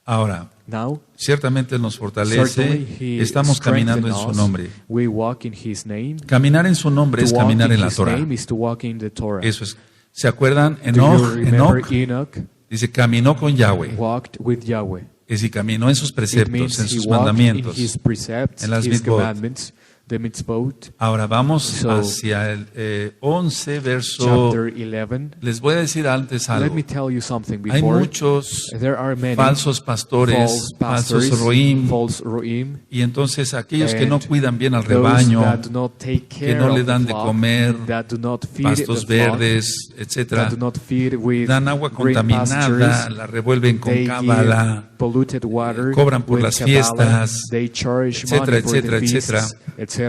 Ahora, Now, ciertamente nos certainly fortalece, He estamos caminando en su strengthens us. nombre. We walk in His name. Caminar en su nombre es To walk caminar in en la His Torah. name is to walk in the Torah. Eso es. ¿Se acuerdan? Do you remember Enoch Enoch dice, caminó con Yahweh. walked with Yahweh? Es decir, caminó en sus It preceptos, means en he sus walked mandamientos. in His precepts, en las His mitzvot. commandments, the mitzvot. Ahora vamos So, hacia el 11, verso... Chapter 11. Les voy a decir antes Let algo. me tell you something Hay before. muchos There are many falsos pastores, false pastors, falsos roim, false roim, y entonces aquellos que no and cuidan bien al those rebaño, that do not take que care no le of dan the de flock, comer, that do not feed pastos the flock, verdes, that etcétera, do not feed with dan agua green contaminada, pastures, la revuelven con they cábala, give polluted water, cobran por with las Kabbalah, fiestas, they charge etcétera, money for etcétera, the feasts, etcétera. etc.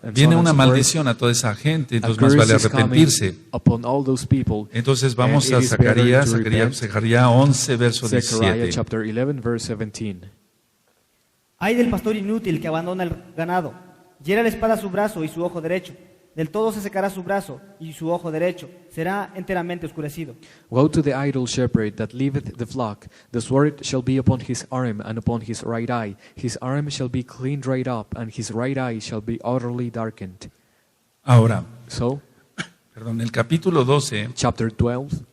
and Viene so on una and so forth. maldición a toda esa gente, A entonces más curse vale is coming arrepentirse. upon all those people. Entonces vamos And a it is better Zacarías, to repent. Zacarías 11, verso Zechariah 17. chapter 11, verse 17. Ay del pastor inútil que abandona el ganado. Hiera la espada a su brazo y su ojo derecho. Del todo se secará su brazo y su ojo derecho será enteramente oscurecido. Woe to the idle shepherd that leaveth the flock. The sword shall be upon his arm and upon his right eye. His arm shall be clean dried up, and his right eye shall be utterly darkened. Ahora, So, perdón, el capítulo 12, chapter 12,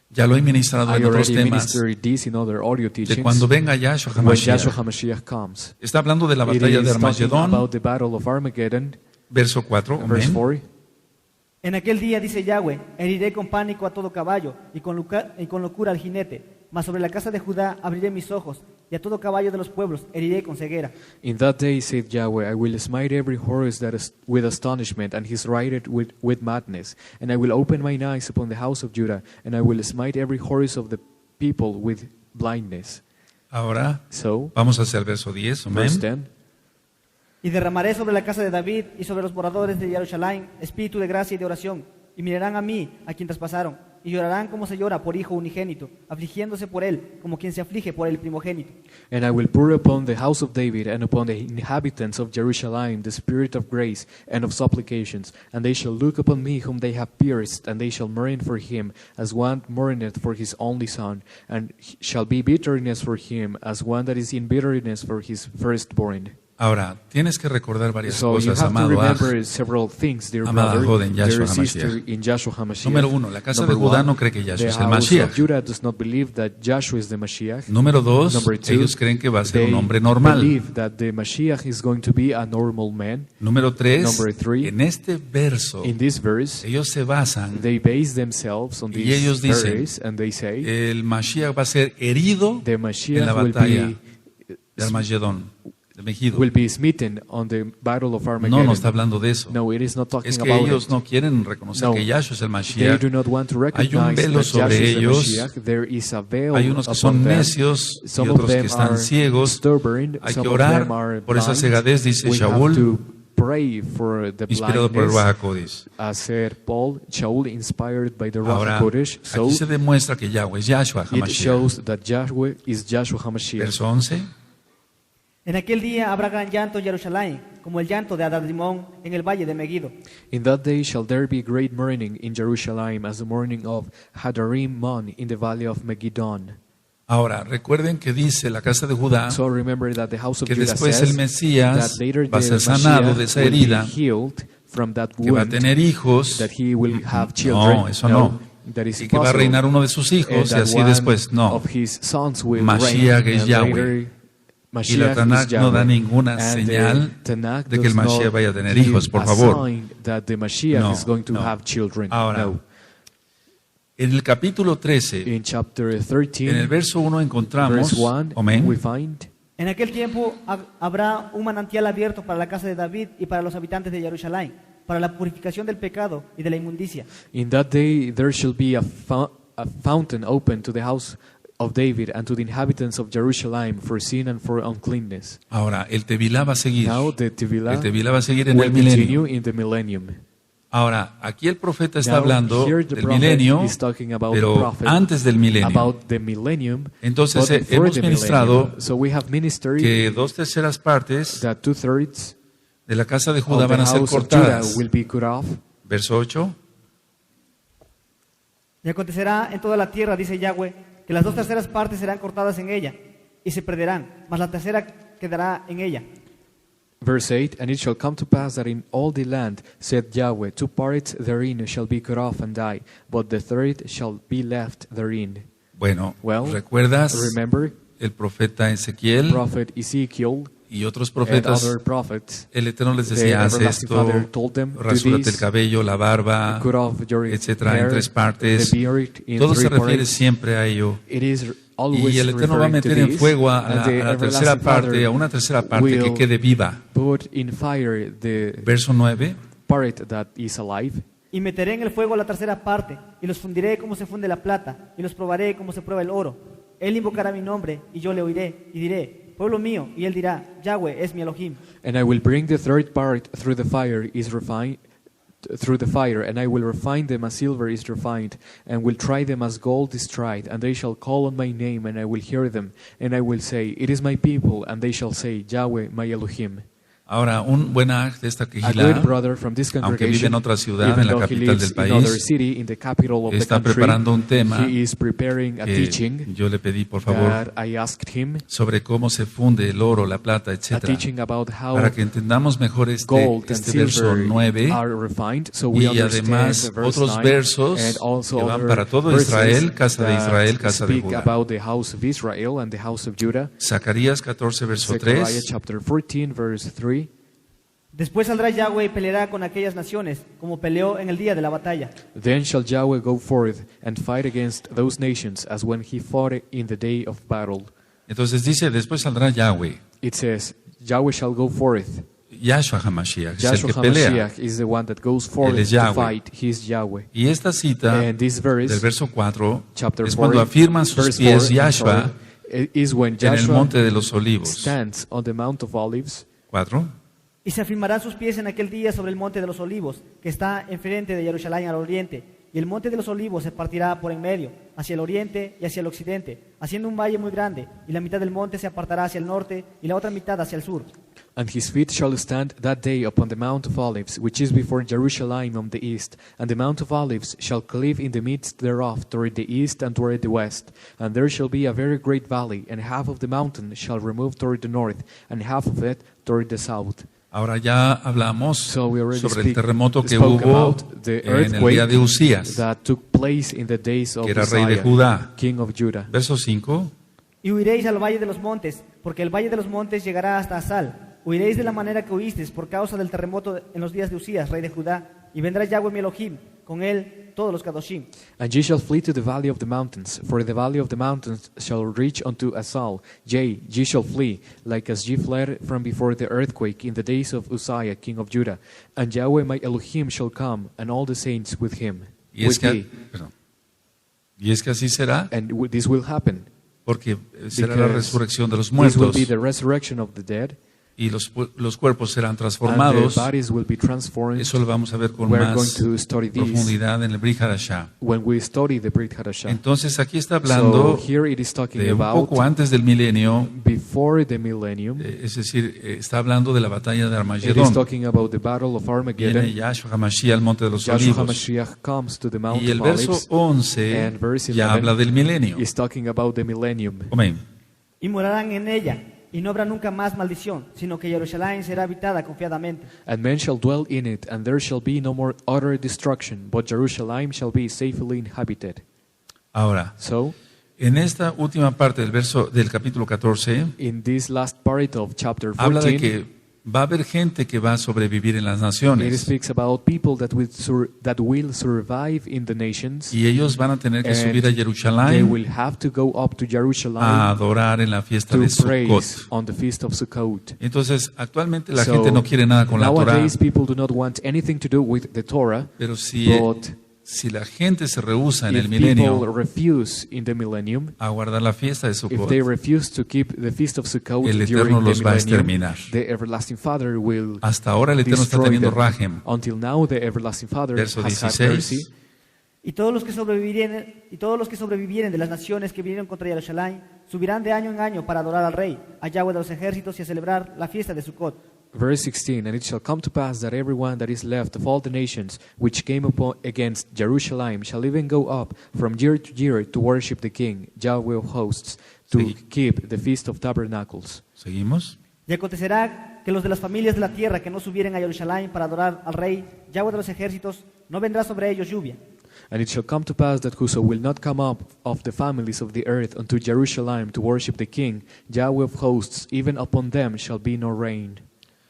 ya lo he ministrado I en otros already temas, ministered this in other audio de teachings. cuando venga Yahshua When Yahshua HaMashiach. HaMashiach comes. Está hablando de la It batalla de is talking Armagedón, about the battle of Armageddon, verso 4, verse amén. 4. En aquel día, dice Yahweh, heriré con pánico a todo caballo y con locura al jinete. Mas sobre la casa de Judá abriré mis ojos, y a todo caballo de los pueblos heriré con ceguera. In that day, saith Yahweh, I will smite every horse that is with astonishment, and his rider with madness. And I will open mine eyes upon the house of Judah, and I will smite every horse of the people with blindness. Ahora So, vamos hacia el verso 10, verse amén. 10. Y derramaré sobre la casa de David y sobre los moradores de Jerusalén espíritu de gracia y de oración, y mirarán a mí, a quien traspasaron, y llorarán como se llora por hijo unigénito, afligiéndose por él, como quien se aflige por el primogénito. And I will pour upon the house of David and upon the inhabitants of Jerusalem the spirit of grace and of supplications, and they shall look upon me whom they have pierced, and they shall mourn for him as one mourneth for his only son, and shall be bitterness for him as one that is in bitterness for his firstborn. Ahora, tienes que recordar varias So you cosas, have to amado Aj. remember several things, dear Amada brother, Jod en Yahshua dear sister HaMashiach. in Yahshua HaMashiach. Número 1, la casa de Number Judá one, no cree que Yahshua the es el house Mashiach. of Judah does not believe that Yahshua is the Mashiach. Número 2, Number two, ellos creen que va a ser they un hombre normal. believe that the Mashiach is going to be a normal man. Número 3, Number three, en este verso, In this verse, ellos se basan, they base themselves on y this ellos dicen, verse, and they say el Mashiach va a ser herido the en la Mashiach batalla de Armagedón, de Megido. will be smitten on the battle of No, Armageddon. no está hablando de eso. No, it is not talking Es que about ellos it. no quieren reconocer No. que Yahshua es el They Mashiach. do not want to Hay un recognize velo that sobre Yahshua is the ellos. Mashiach. There is a veil Hay unos que upon son them. necios y Some of otros them que están are ciegos. stubborn. Hay Some que of orar them are por esa blind. cegadez, dice We have Shaul, to pray for the inspirado por el blindness, Ruach HaKodesh. as said Paul, Shaul inspired by the Ruach Ahora, HaKodesh. So aquí se demuestra que Yahweh es Yahshua it HaMashiach. shows that Yahweh is Yahshua HaMashiach. Verso 11. En aquel día habrá gran llanto en Jerusalén, como el llanto de Adad-Rimón en el valle de Megido. In that day shall there be great mourning in Jerusalem, as the mourning of Hadarim Mon in the valley of Megiddon. Ahora, recuerden que dice la casa de Judá So remember that the house of que Judah después says el Mesías that later va a ser sanado de esa will be herida, healed from that que va a wound, tener hijos, that he will have children. no, eso no, that is y que va a impossible. reinar uno de sus And hijos y that así one después, no. of his sons will Mashiach reign, es and Yahweh. later Y la Mashiach Tanakh is no da Yahweh. ninguna And señal Tanakh de que el does not Mashiach vaya a tener give hijos, por a favor. sign that the Mashiach No, is going to no. have children. Ahora, No. En el capítulo 13, In chapter 13, en el verso 1 encontramos, verse 1, amén, we find En aquel tiempo habrá un manantial abierto para la casa de David y para los habitantes de Jerusalén, para la purificación del pecado y de la inmundicia. in that day there shall be a fountain open to the house of David and to the inhabitants of Jerusalem for sin and for uncleanness. Ahora, el Tevilá va a seguir. Now the El Tevilah Tevilá va a seguir en will el milenio. continue in the millennium. Ahora, aquí el profeta está Now, hablando here the del prophet milenio, is talking about the pero prophet, antes del milenio. about the millennium. Entonces, but before hemos the ministrado millennium. So we have ministered que 2/3 partes that 2/3 de la casa de Judá of the van a ser house of Judah cortadas. will be cut off. Verso 8. Y acontecerá en toda la tierra, dice Yahweh, que las 2/3 partes serán cortadas en ella y se perderán, mas la tercera quedará en ella. Verse 8, and it shall come to pass that in all the land, said Yahweh, 2 parts therein shall be cut off and die, but the third shall be left therein. Bueno, Well, ¿recuerdas remember, el profeta Ezequiel prophet Ezekiel y otros and profetas? other prophets, El Eterno les the decía, haz everlasting esto, Father told them, do rasúrate el this, cabello, la barba, cut off your etcétera, en hair, 3 partes. the beard in Todo 3 se refiere parts. siempre a ello. It is always Y el Eterno va a referring to meter en this, fuego a and la, the a la tercera everlasting parte, Father a una tercera parte que will quede viva. put in fire the Verso 9. part that is alive, Y meteré en el fuego la tercera parte, y los fundiré como se funde la plata, y los probaré como se prueba el oro. Él invocará mi nombre, y yo le oiré, y diré, pueblo mío, y él dirá, Yahweh es mi Elohim. and I will bring the third part through the fire is refined through the fire, and I will refine them as silver is refined, and will try them as gold is tried, and they shall call on my name, and I will hear them, and I will say, it is my people, and they shall say, Yahweh my Elohim. Ahora, un buen aj de esta A quejilá, good brother from this aunque vive congregation, en otra ciudad, even en la though he capital lives del in another país, city, in the capital of the está country, preparando un tema he is preparing a que teaching yo le pedí, por favor, that I asked him, sobre cómo se funde el oro, la plata, a etcétera, teaching about how para que entendamos mejor gold and este verso silver 9 are refined, so we y understand además verse otros 9, versos and also que van other para todo verses Israel, casa de that Israel, casa de speak Judá. about the house of Israel and the house of Judah. Zacarías 14, verso Zechariah 3. chapter 14, verse 3. Después saldrá Yahweh y peleará con aquellas naciones, como peleó en el día de la batalla. Then shall Yahweh go forth and fight against those nations as when he fought in the day of battle. Entonces dice, después saldrá Yahweh. It says, Yahweh shall go forth. Yahshua HaMashiach es el Yahshua que pelea. HaMashiach is the one that goes forth Él es to Yahweh. fight. He is Yahweh. Y esta cita And this verse, del verso 4 chapter es 4, cuando afirma sus verse pies 4, I'm Yahshua sorry, is when en el Joshua monte de los olivos. stands on the Mount of Olives. 4. Y se afirmarán sus pies en aquel día sobre el monte de los olivos, que está enfrente de Jerusalén al oriente. Y el monte de los olivos se partirá por en medio, hacia el oriente y hacia el occidente, haciendo un valle muy grande, y la mitad del monte se apartará hacia el norte y la otra mitad hacia el sur. And his feet shall stand that day upon the Mount of Olives, which is before Jerusalem on the east. And the Mount of Olives shall cleave in the midst thereof toward the east and toward the west. And there shall be a very great valley, and half of the mountain shall remove toward the north, and half of it toward the south. Ahora ya hablamos So we already sobre el terremoto que spoke hubo about the en el earthquake día de Usías, that took place in the days of que era rey de Uzziah, Judá. king of Judah. Verso 5. Y huiréis al valle de los montes, porque el valle de los montes llegará hasta Asal. Huiréis de la manera que huisteis por causa del terremoto en los días de Usías, rey de Judá. Y vendrá Yahweh mi Elohim, con él todos los Kadoshim. And ye shall flee to the valley of the mountains, for the valley of the mountains shall reach unto Asal. Yea, ye shall flee, like as ye fled from before the earthquake in the days of Uzziah, king of Judah. And Yahweh my Elohim shall come, and all the saints with him. Y es, With me. y es que así será, And this will happen. porque será la Because resurrección de los This will be muertos. the resurrection of the dead. y los cuerpos serán and transformados. the bodies will be transformed. Eso lo vamos a ver con We're going más to study this profundidad en el Brit Hadashah. when we study the Brit Hadashah. Entonces aquí está So hablando here it is talking de un about poco antes del milenio, before the millennium. es decir, está hablando de la batalla de It is Armagedón. talking about the battle of Viene Armageddon. Yahshua HaMashiach al Monte de los Yahshua Olivos. HaMashiach comes to the Mount Y el of verso Olives 11 and verse ya 11 habla del milenio. is talking about the millennium. Amén. Y morarán en ella, y no habrá nunca más maldición, sino que Jerusalén será habitada confiadamente. And men shall dwell in it, and there shall be no more utter destruction, but Jerusalem shall be safely inhabited. Ahora, So, en esta última parte del verso del capítulo 14, in this last part of chapter habla de 14, que va a haber gente que va a sobrevivir en las it naciones speaks about people that will survive in the nations, y ellos van a tener que and subir a they Jerusalén will have to go up to Jerusalem a adorar en la fiesta to de praise Sukkot. on the feast of Sukkot. Entonces, actualmente la So, gente no quiere nada con la Torah, nowadays people do not want anything to do with the Torah, pero si la gente se rehúsa en el if people milenio refuse in the millennium, a guardar la fiesta de if Sukkot, they refuse to keep the feast of Sukkot el Eterno during the los va a millennium, exterminar. the everlasting Father will Hasta ahora el Eterno está destroy teniendo them. rajem. Until now, the everlasting Father Verso has had 16. mercy, Y todos los que sobrevivieren de las naciones que vinieron contra Jerusalén subirán de año en año para adorar al Rey, a Yahweh de los ejércitos y a celebrar la fiesta de Sukkot. Verse 16, and it shall come to pass that everyone that is left of all the nations which came upon against Jerusalem shall even go up from year to worship the King, Yahweh of hosts, to Sí. keep the Feast of Tabernacles. ¿Seguimos? Y acontecerá que los de las familias de la tierra que no subieren a Jerusalén para adorar al Rey, Yahweh de los ejércitos, no vendrá sobre ellos lluvia. And it shall come to pass that whoso will not come up of the families of the earth unto Jerusalem to worship the King, Yahweh of hosts, even upon them shall be no rain.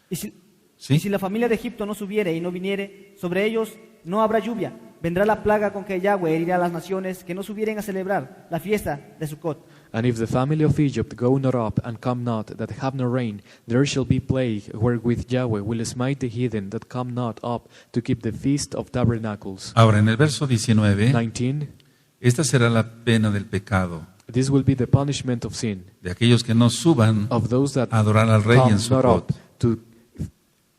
Y si, ¿Sí? y si la familia de Egipto no subiere y no viniere, sobre ellos no habrá lluvia. Vendrá la plaga con que Yahweh herirá a las naciones que no subieren a celebrar la fiesta de Sukkot. And if the family of Egypt go not up and come not, that have no rain, there shall be plague, wherewith Yahweh will smite the heathen that come not up to keep the Feast of Tabernacles. Ahora, en el verso 19, 19. esta será la pena del pecado, This will be the punishment of sin, de aquellos que no suban of those that a adorar al Rey come en not Sukkot. up to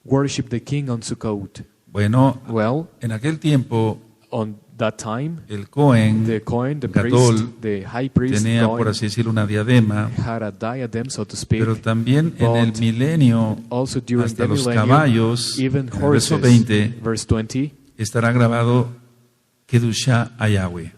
worship the King on Sukkot. Bueno, Well, en aquel tiempo, on that time, el Cohen the Cohen, the Gadol, priest, the high priest, tenía, por Cohen, así decirlo, una diadema, had a diadem, so to speak. pero también en el But milenio, also during hasta the los millennium, caballos, even en el verso horses, 20, verse 20, estará grabado Kedushá a Yahweh.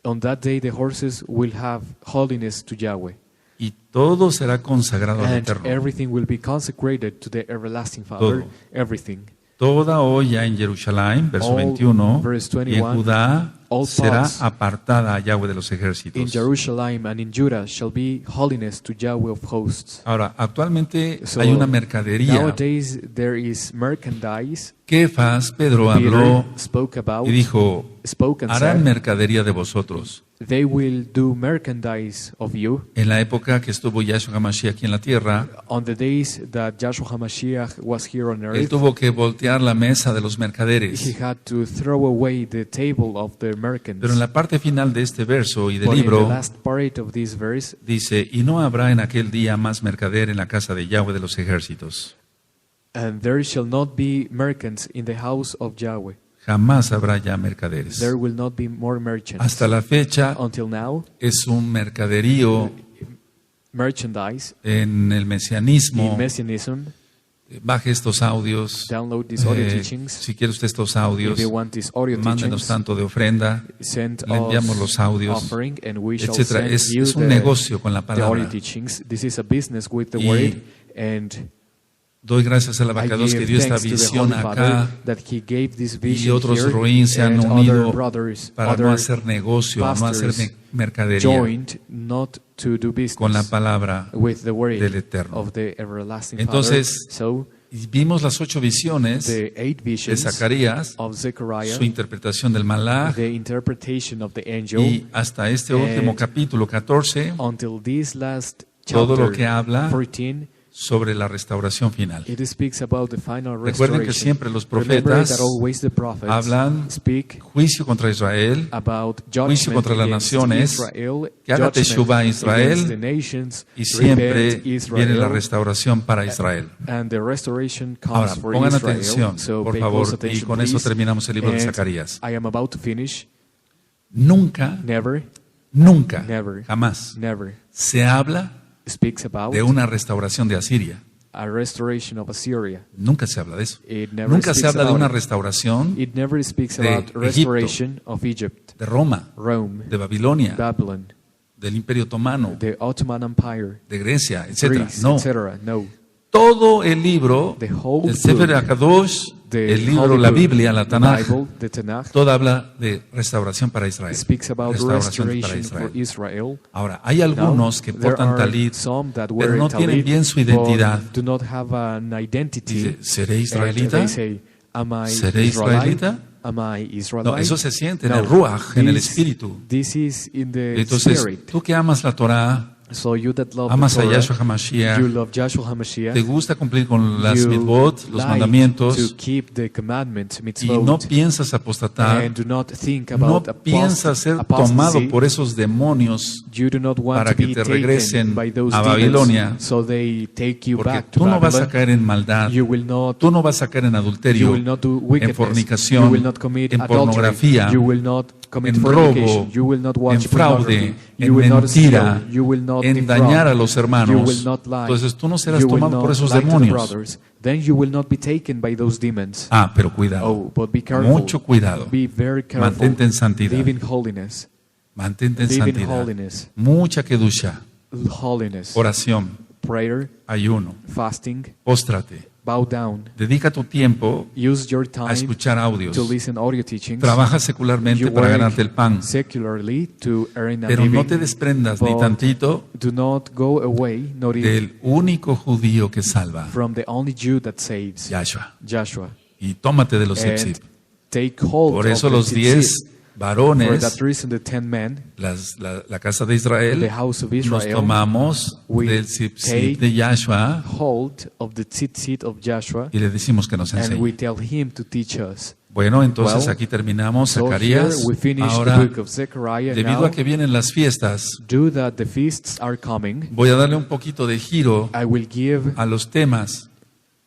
on that day the horses will have holiness to Yahweh, Y todo será consagrado al and Eterno. everything will be consecrated to the everlasting Father, Todo. everything. Toda olla en Jerusalén, verso All, 21, verse y en 21, Judá all será pots apartada a Yahweh de los In ejércitos. Jerusalem and in Judah shall be holiness to Yahweh of hosts. Ahora, actualmente So, hay una mercadería. nowadays there is merchandise. Kefas, Pedro Peter habló spoke about, y dijo, spoke and harán said, mercadería de vosotros. they will do merchandise of you En la época que estuvo Yahshua HaMashiach aquí en la tierra, on the days that Joshua HaMashiach was here on él earth. tuvo que voltear la mesa de los He mercaderes. had to throw away the table of the merchants. Pero en la parte final de este verso y del But in the libro, last part of this verse, dice, y no habrá en aquel día más mercader en la casa de Yahweh de los ejércitos. and there shall not be merchants in the house of Yahweh. Jamás habrá ya mercaderes. There will not be more merchants. Hasta la fecha Until now, es un mercaderío merchandise en el in mesianismo. Messianism. Baje estos audios. Download these audio teachings. Si quiere usted estos audios, If you want these audio mándenos teachings, tanto de ofrenda, send le enviamos us los audios, offering, and we shall etcétera. send Es you un negocio con la the audio palabra. teachings. This is a business with the Y word, and Doy gracias al I abacados que give dio esta thanks to the visión Holy Father acá that He gave this y vision otros here, Rohim se han and unido other brothers, para other no hacer negocio, no hacer pastors mercadería joined not to do business con la palabra with the word del Eterno. of the everlasting Entonces, Father. So Y vimos las 8 visiones the 8 de visions Zacarías, of Zechariah, su interpretación del Malach, the interpretation of the angel, y hasta este último and capítulo 14, until this last todo lo chapter que habla 14 sobre la restauración final. It speaks about the final Recuerden que restoration. siempre los Remember profetas that always the prophets hablan speak juicio contra Israel, about juicio judgment contra las against naciones, Israel, que haga teshuvá a judgment against the Israel, nations, y siempre repent viene la Israel, restauración para Israel. and the restoration comes Ahora, for pongan Israel. atención, So por pay favor, close y attention, con eso please. terminamos el libro de And Zacarías. I am about to finish. Nunca, Never jamás never se habla speaks about de una restauración de Asiria. a restoration of Assyria. Nunca se habla de eso. It never Nunca se speaks habla de about una it. restauración It never speaks de about restoration of Egypt, de Roma, Rome, de Babilonia, Babylon, del Imperio Otomano, the Ottoman Empire, de Grecia, etc. Greece, No. etc. No. Todo el libro, The whole el Sefer book, HaKadosh, the el libro, Holy la Book, Biblia, la the Tanaj, Bible, the Tanakh, todo habla de restauración para Israel. speaks about Restauración para restoration for Israel. Israel. Ahora, hay algunos que There portan are talit, some that pero wear no talit, tienen bien su identidad. but do not have an identity. Dice, ¿seré And israelita? they say, am I ¿Seré Israelite? israelita? Am I Israelite? No, eso se siente en No, el Ruach, en el this- espíritu. This is in the Entonces, spirit. tú que amas la Torah, So you that love amas the a Torah, Yahshua HaMashiach, you love Joshua HaMashiach, te gusta cumplir con las you mitzvot, los like mandamientos, to keep the commandments, y mitzvot, no piensas apostatar, and do not think no about piensas ser apostasy. tomado por esos demonios You do not want para to que be te taken regresen by those a demons, Babilonia, so they take you porque back to tú no vas a Babylon. caer en maldad, You will not, tú no vas a caer en you adulterio, will not do en wickedness. fornicación, You will not commit en adultery. pornografía, You will not commit en fornication. robo, You will not watch en fraude, pornography. You en will not mentira, steal. You will not en defraud. dañar a los You hermanos. will not lie. Entonces tú no serás You will tomado por not esos lie to the demonios. brothers. Then you will not be taken by those demons. Ah, pero cuidado, Oh, but be careful. mucho cuidado. Be very careful. Mantente en santidad. Live in holiness. Mantente en Live in santidad. holiness. Mucha kedusha, Holiness. oración, Prayer, ayuno, fasting, póstrate. bow down. Dedica tu tiempo Use your a time escuchar audios. to listen audio teachings. Trabaja secularmente You para work ganarte el pan, secularly to earn a pero no living, te desprendas ni but tantito do not go away, not even del único judío que salva, from the only Jew that saves, Yahshua. Joshua. Y tómate de los And zip. take hold Por of eso the los tzitzit. 10 For varones, that reason, the 10 men, la casa de Israel, the house of nos Israel, tomamos we del zip take de Yahshua hold of the tzitzit of Joshua, y le decimos que nos and we enseñe. tell him to teach us. Bueno, entonces Well, aquí terminamos So here Zacarías. we finish Ahora, the book of Zechariah. debido Now, a que vienen las fiestas, due that the feasts are coming, voy a darle un poquito de giro I will give, a los temas.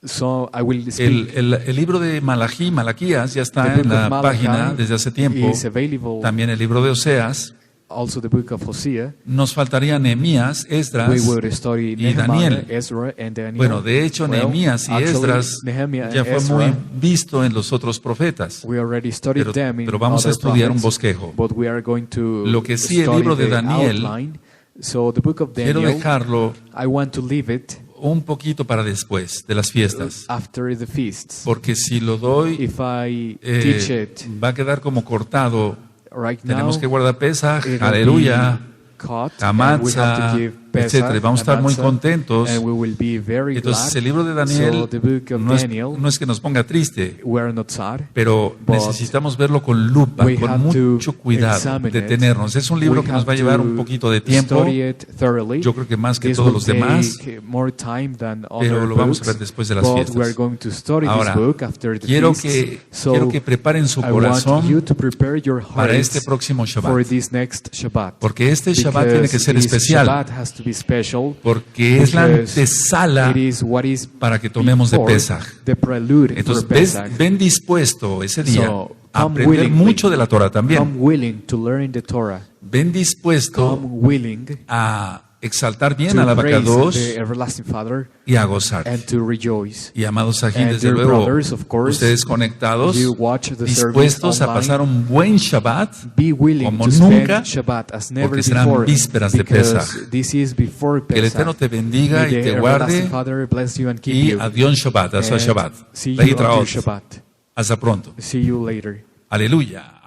so I will speak. El libro de Malaquías ya The está book en la of Malachi página desde hace tiempo. is available. También el libro de Oseas. Also the book of Hosea. Nos faltaría Nehemías, Esdras We will study y Nehemiah, Daniel. Ezra, and Daniel. Bueno, de hecho, Well, Nehemías y actually, Esdras Nehemiah ya and fue Ezra, muy visto en los otros profetas. we already studied Pero, them in pero vamos a other estudiar un prophets, bosquejo. but we are going to Lo que sí, el study libro de the Daniel, outline. So the book of Quiero Daniel, dejarlo I want to leave it un poquito para después de las fiestas. after the feasts. Porque si lo doy, If I teach it va a quedar como cortado. right Tenemos now, que guardar Pesaj, it will aleluya, be cut, and we have to Hamanza, give Pesach, etc. Vamos a estar muy Hamanza, contentos. and we will be very Entonces, glad. el libro de Daniel So the book of no Daniel, es que nos ponga triste, we are not sad, pero but necesitamos verlo con lupa, we con have to mucho cuidado, examine it. detenernos. Es un libro We que nos have va a llevar to un poquito de tiempo, study it thoroughly. yo creo que más que This todos will los demás, take more time than pero other lo vamos a books, ver después de las but fiestas. we are going to study Ahora, this book after the quiero feasts. So quiero que preparen su I want you corazón to prepare your para hearts este próximo for Shabbat, this next Shabbat. porque este Shabbat Because tiene que ser this especial, Shabbat has to be special, porque es la because antesala it is what is para que tomemos de before Pesaj. the prelude Entonces, for Pesach. ven dispuesto ese día So, a come aprender willingly. mucho de la Torah también. Come willing to learn the Torah. Ven dispuesto Come willing a exaltar bien to al praise abacados the everlasting Father y a gozar. and to rejoice. Y amados aquí, And desde dear luego, brothers, of course, ustedes conectados, you watch the dispuestos service a pasar online. un buen Shabbat, Be willing como to nunca, spend Shabbat as never porque serán before, vísperas de because Pesaj. this is before Que el Pesach. Eterno te bendiga May y the te everlasting guarde, Father bless you and keep y you. adiós Shabbat, hasta And Shabbat. see you Lehitraot. after Shabbat. Hasta pronto. See you later. Aleluya.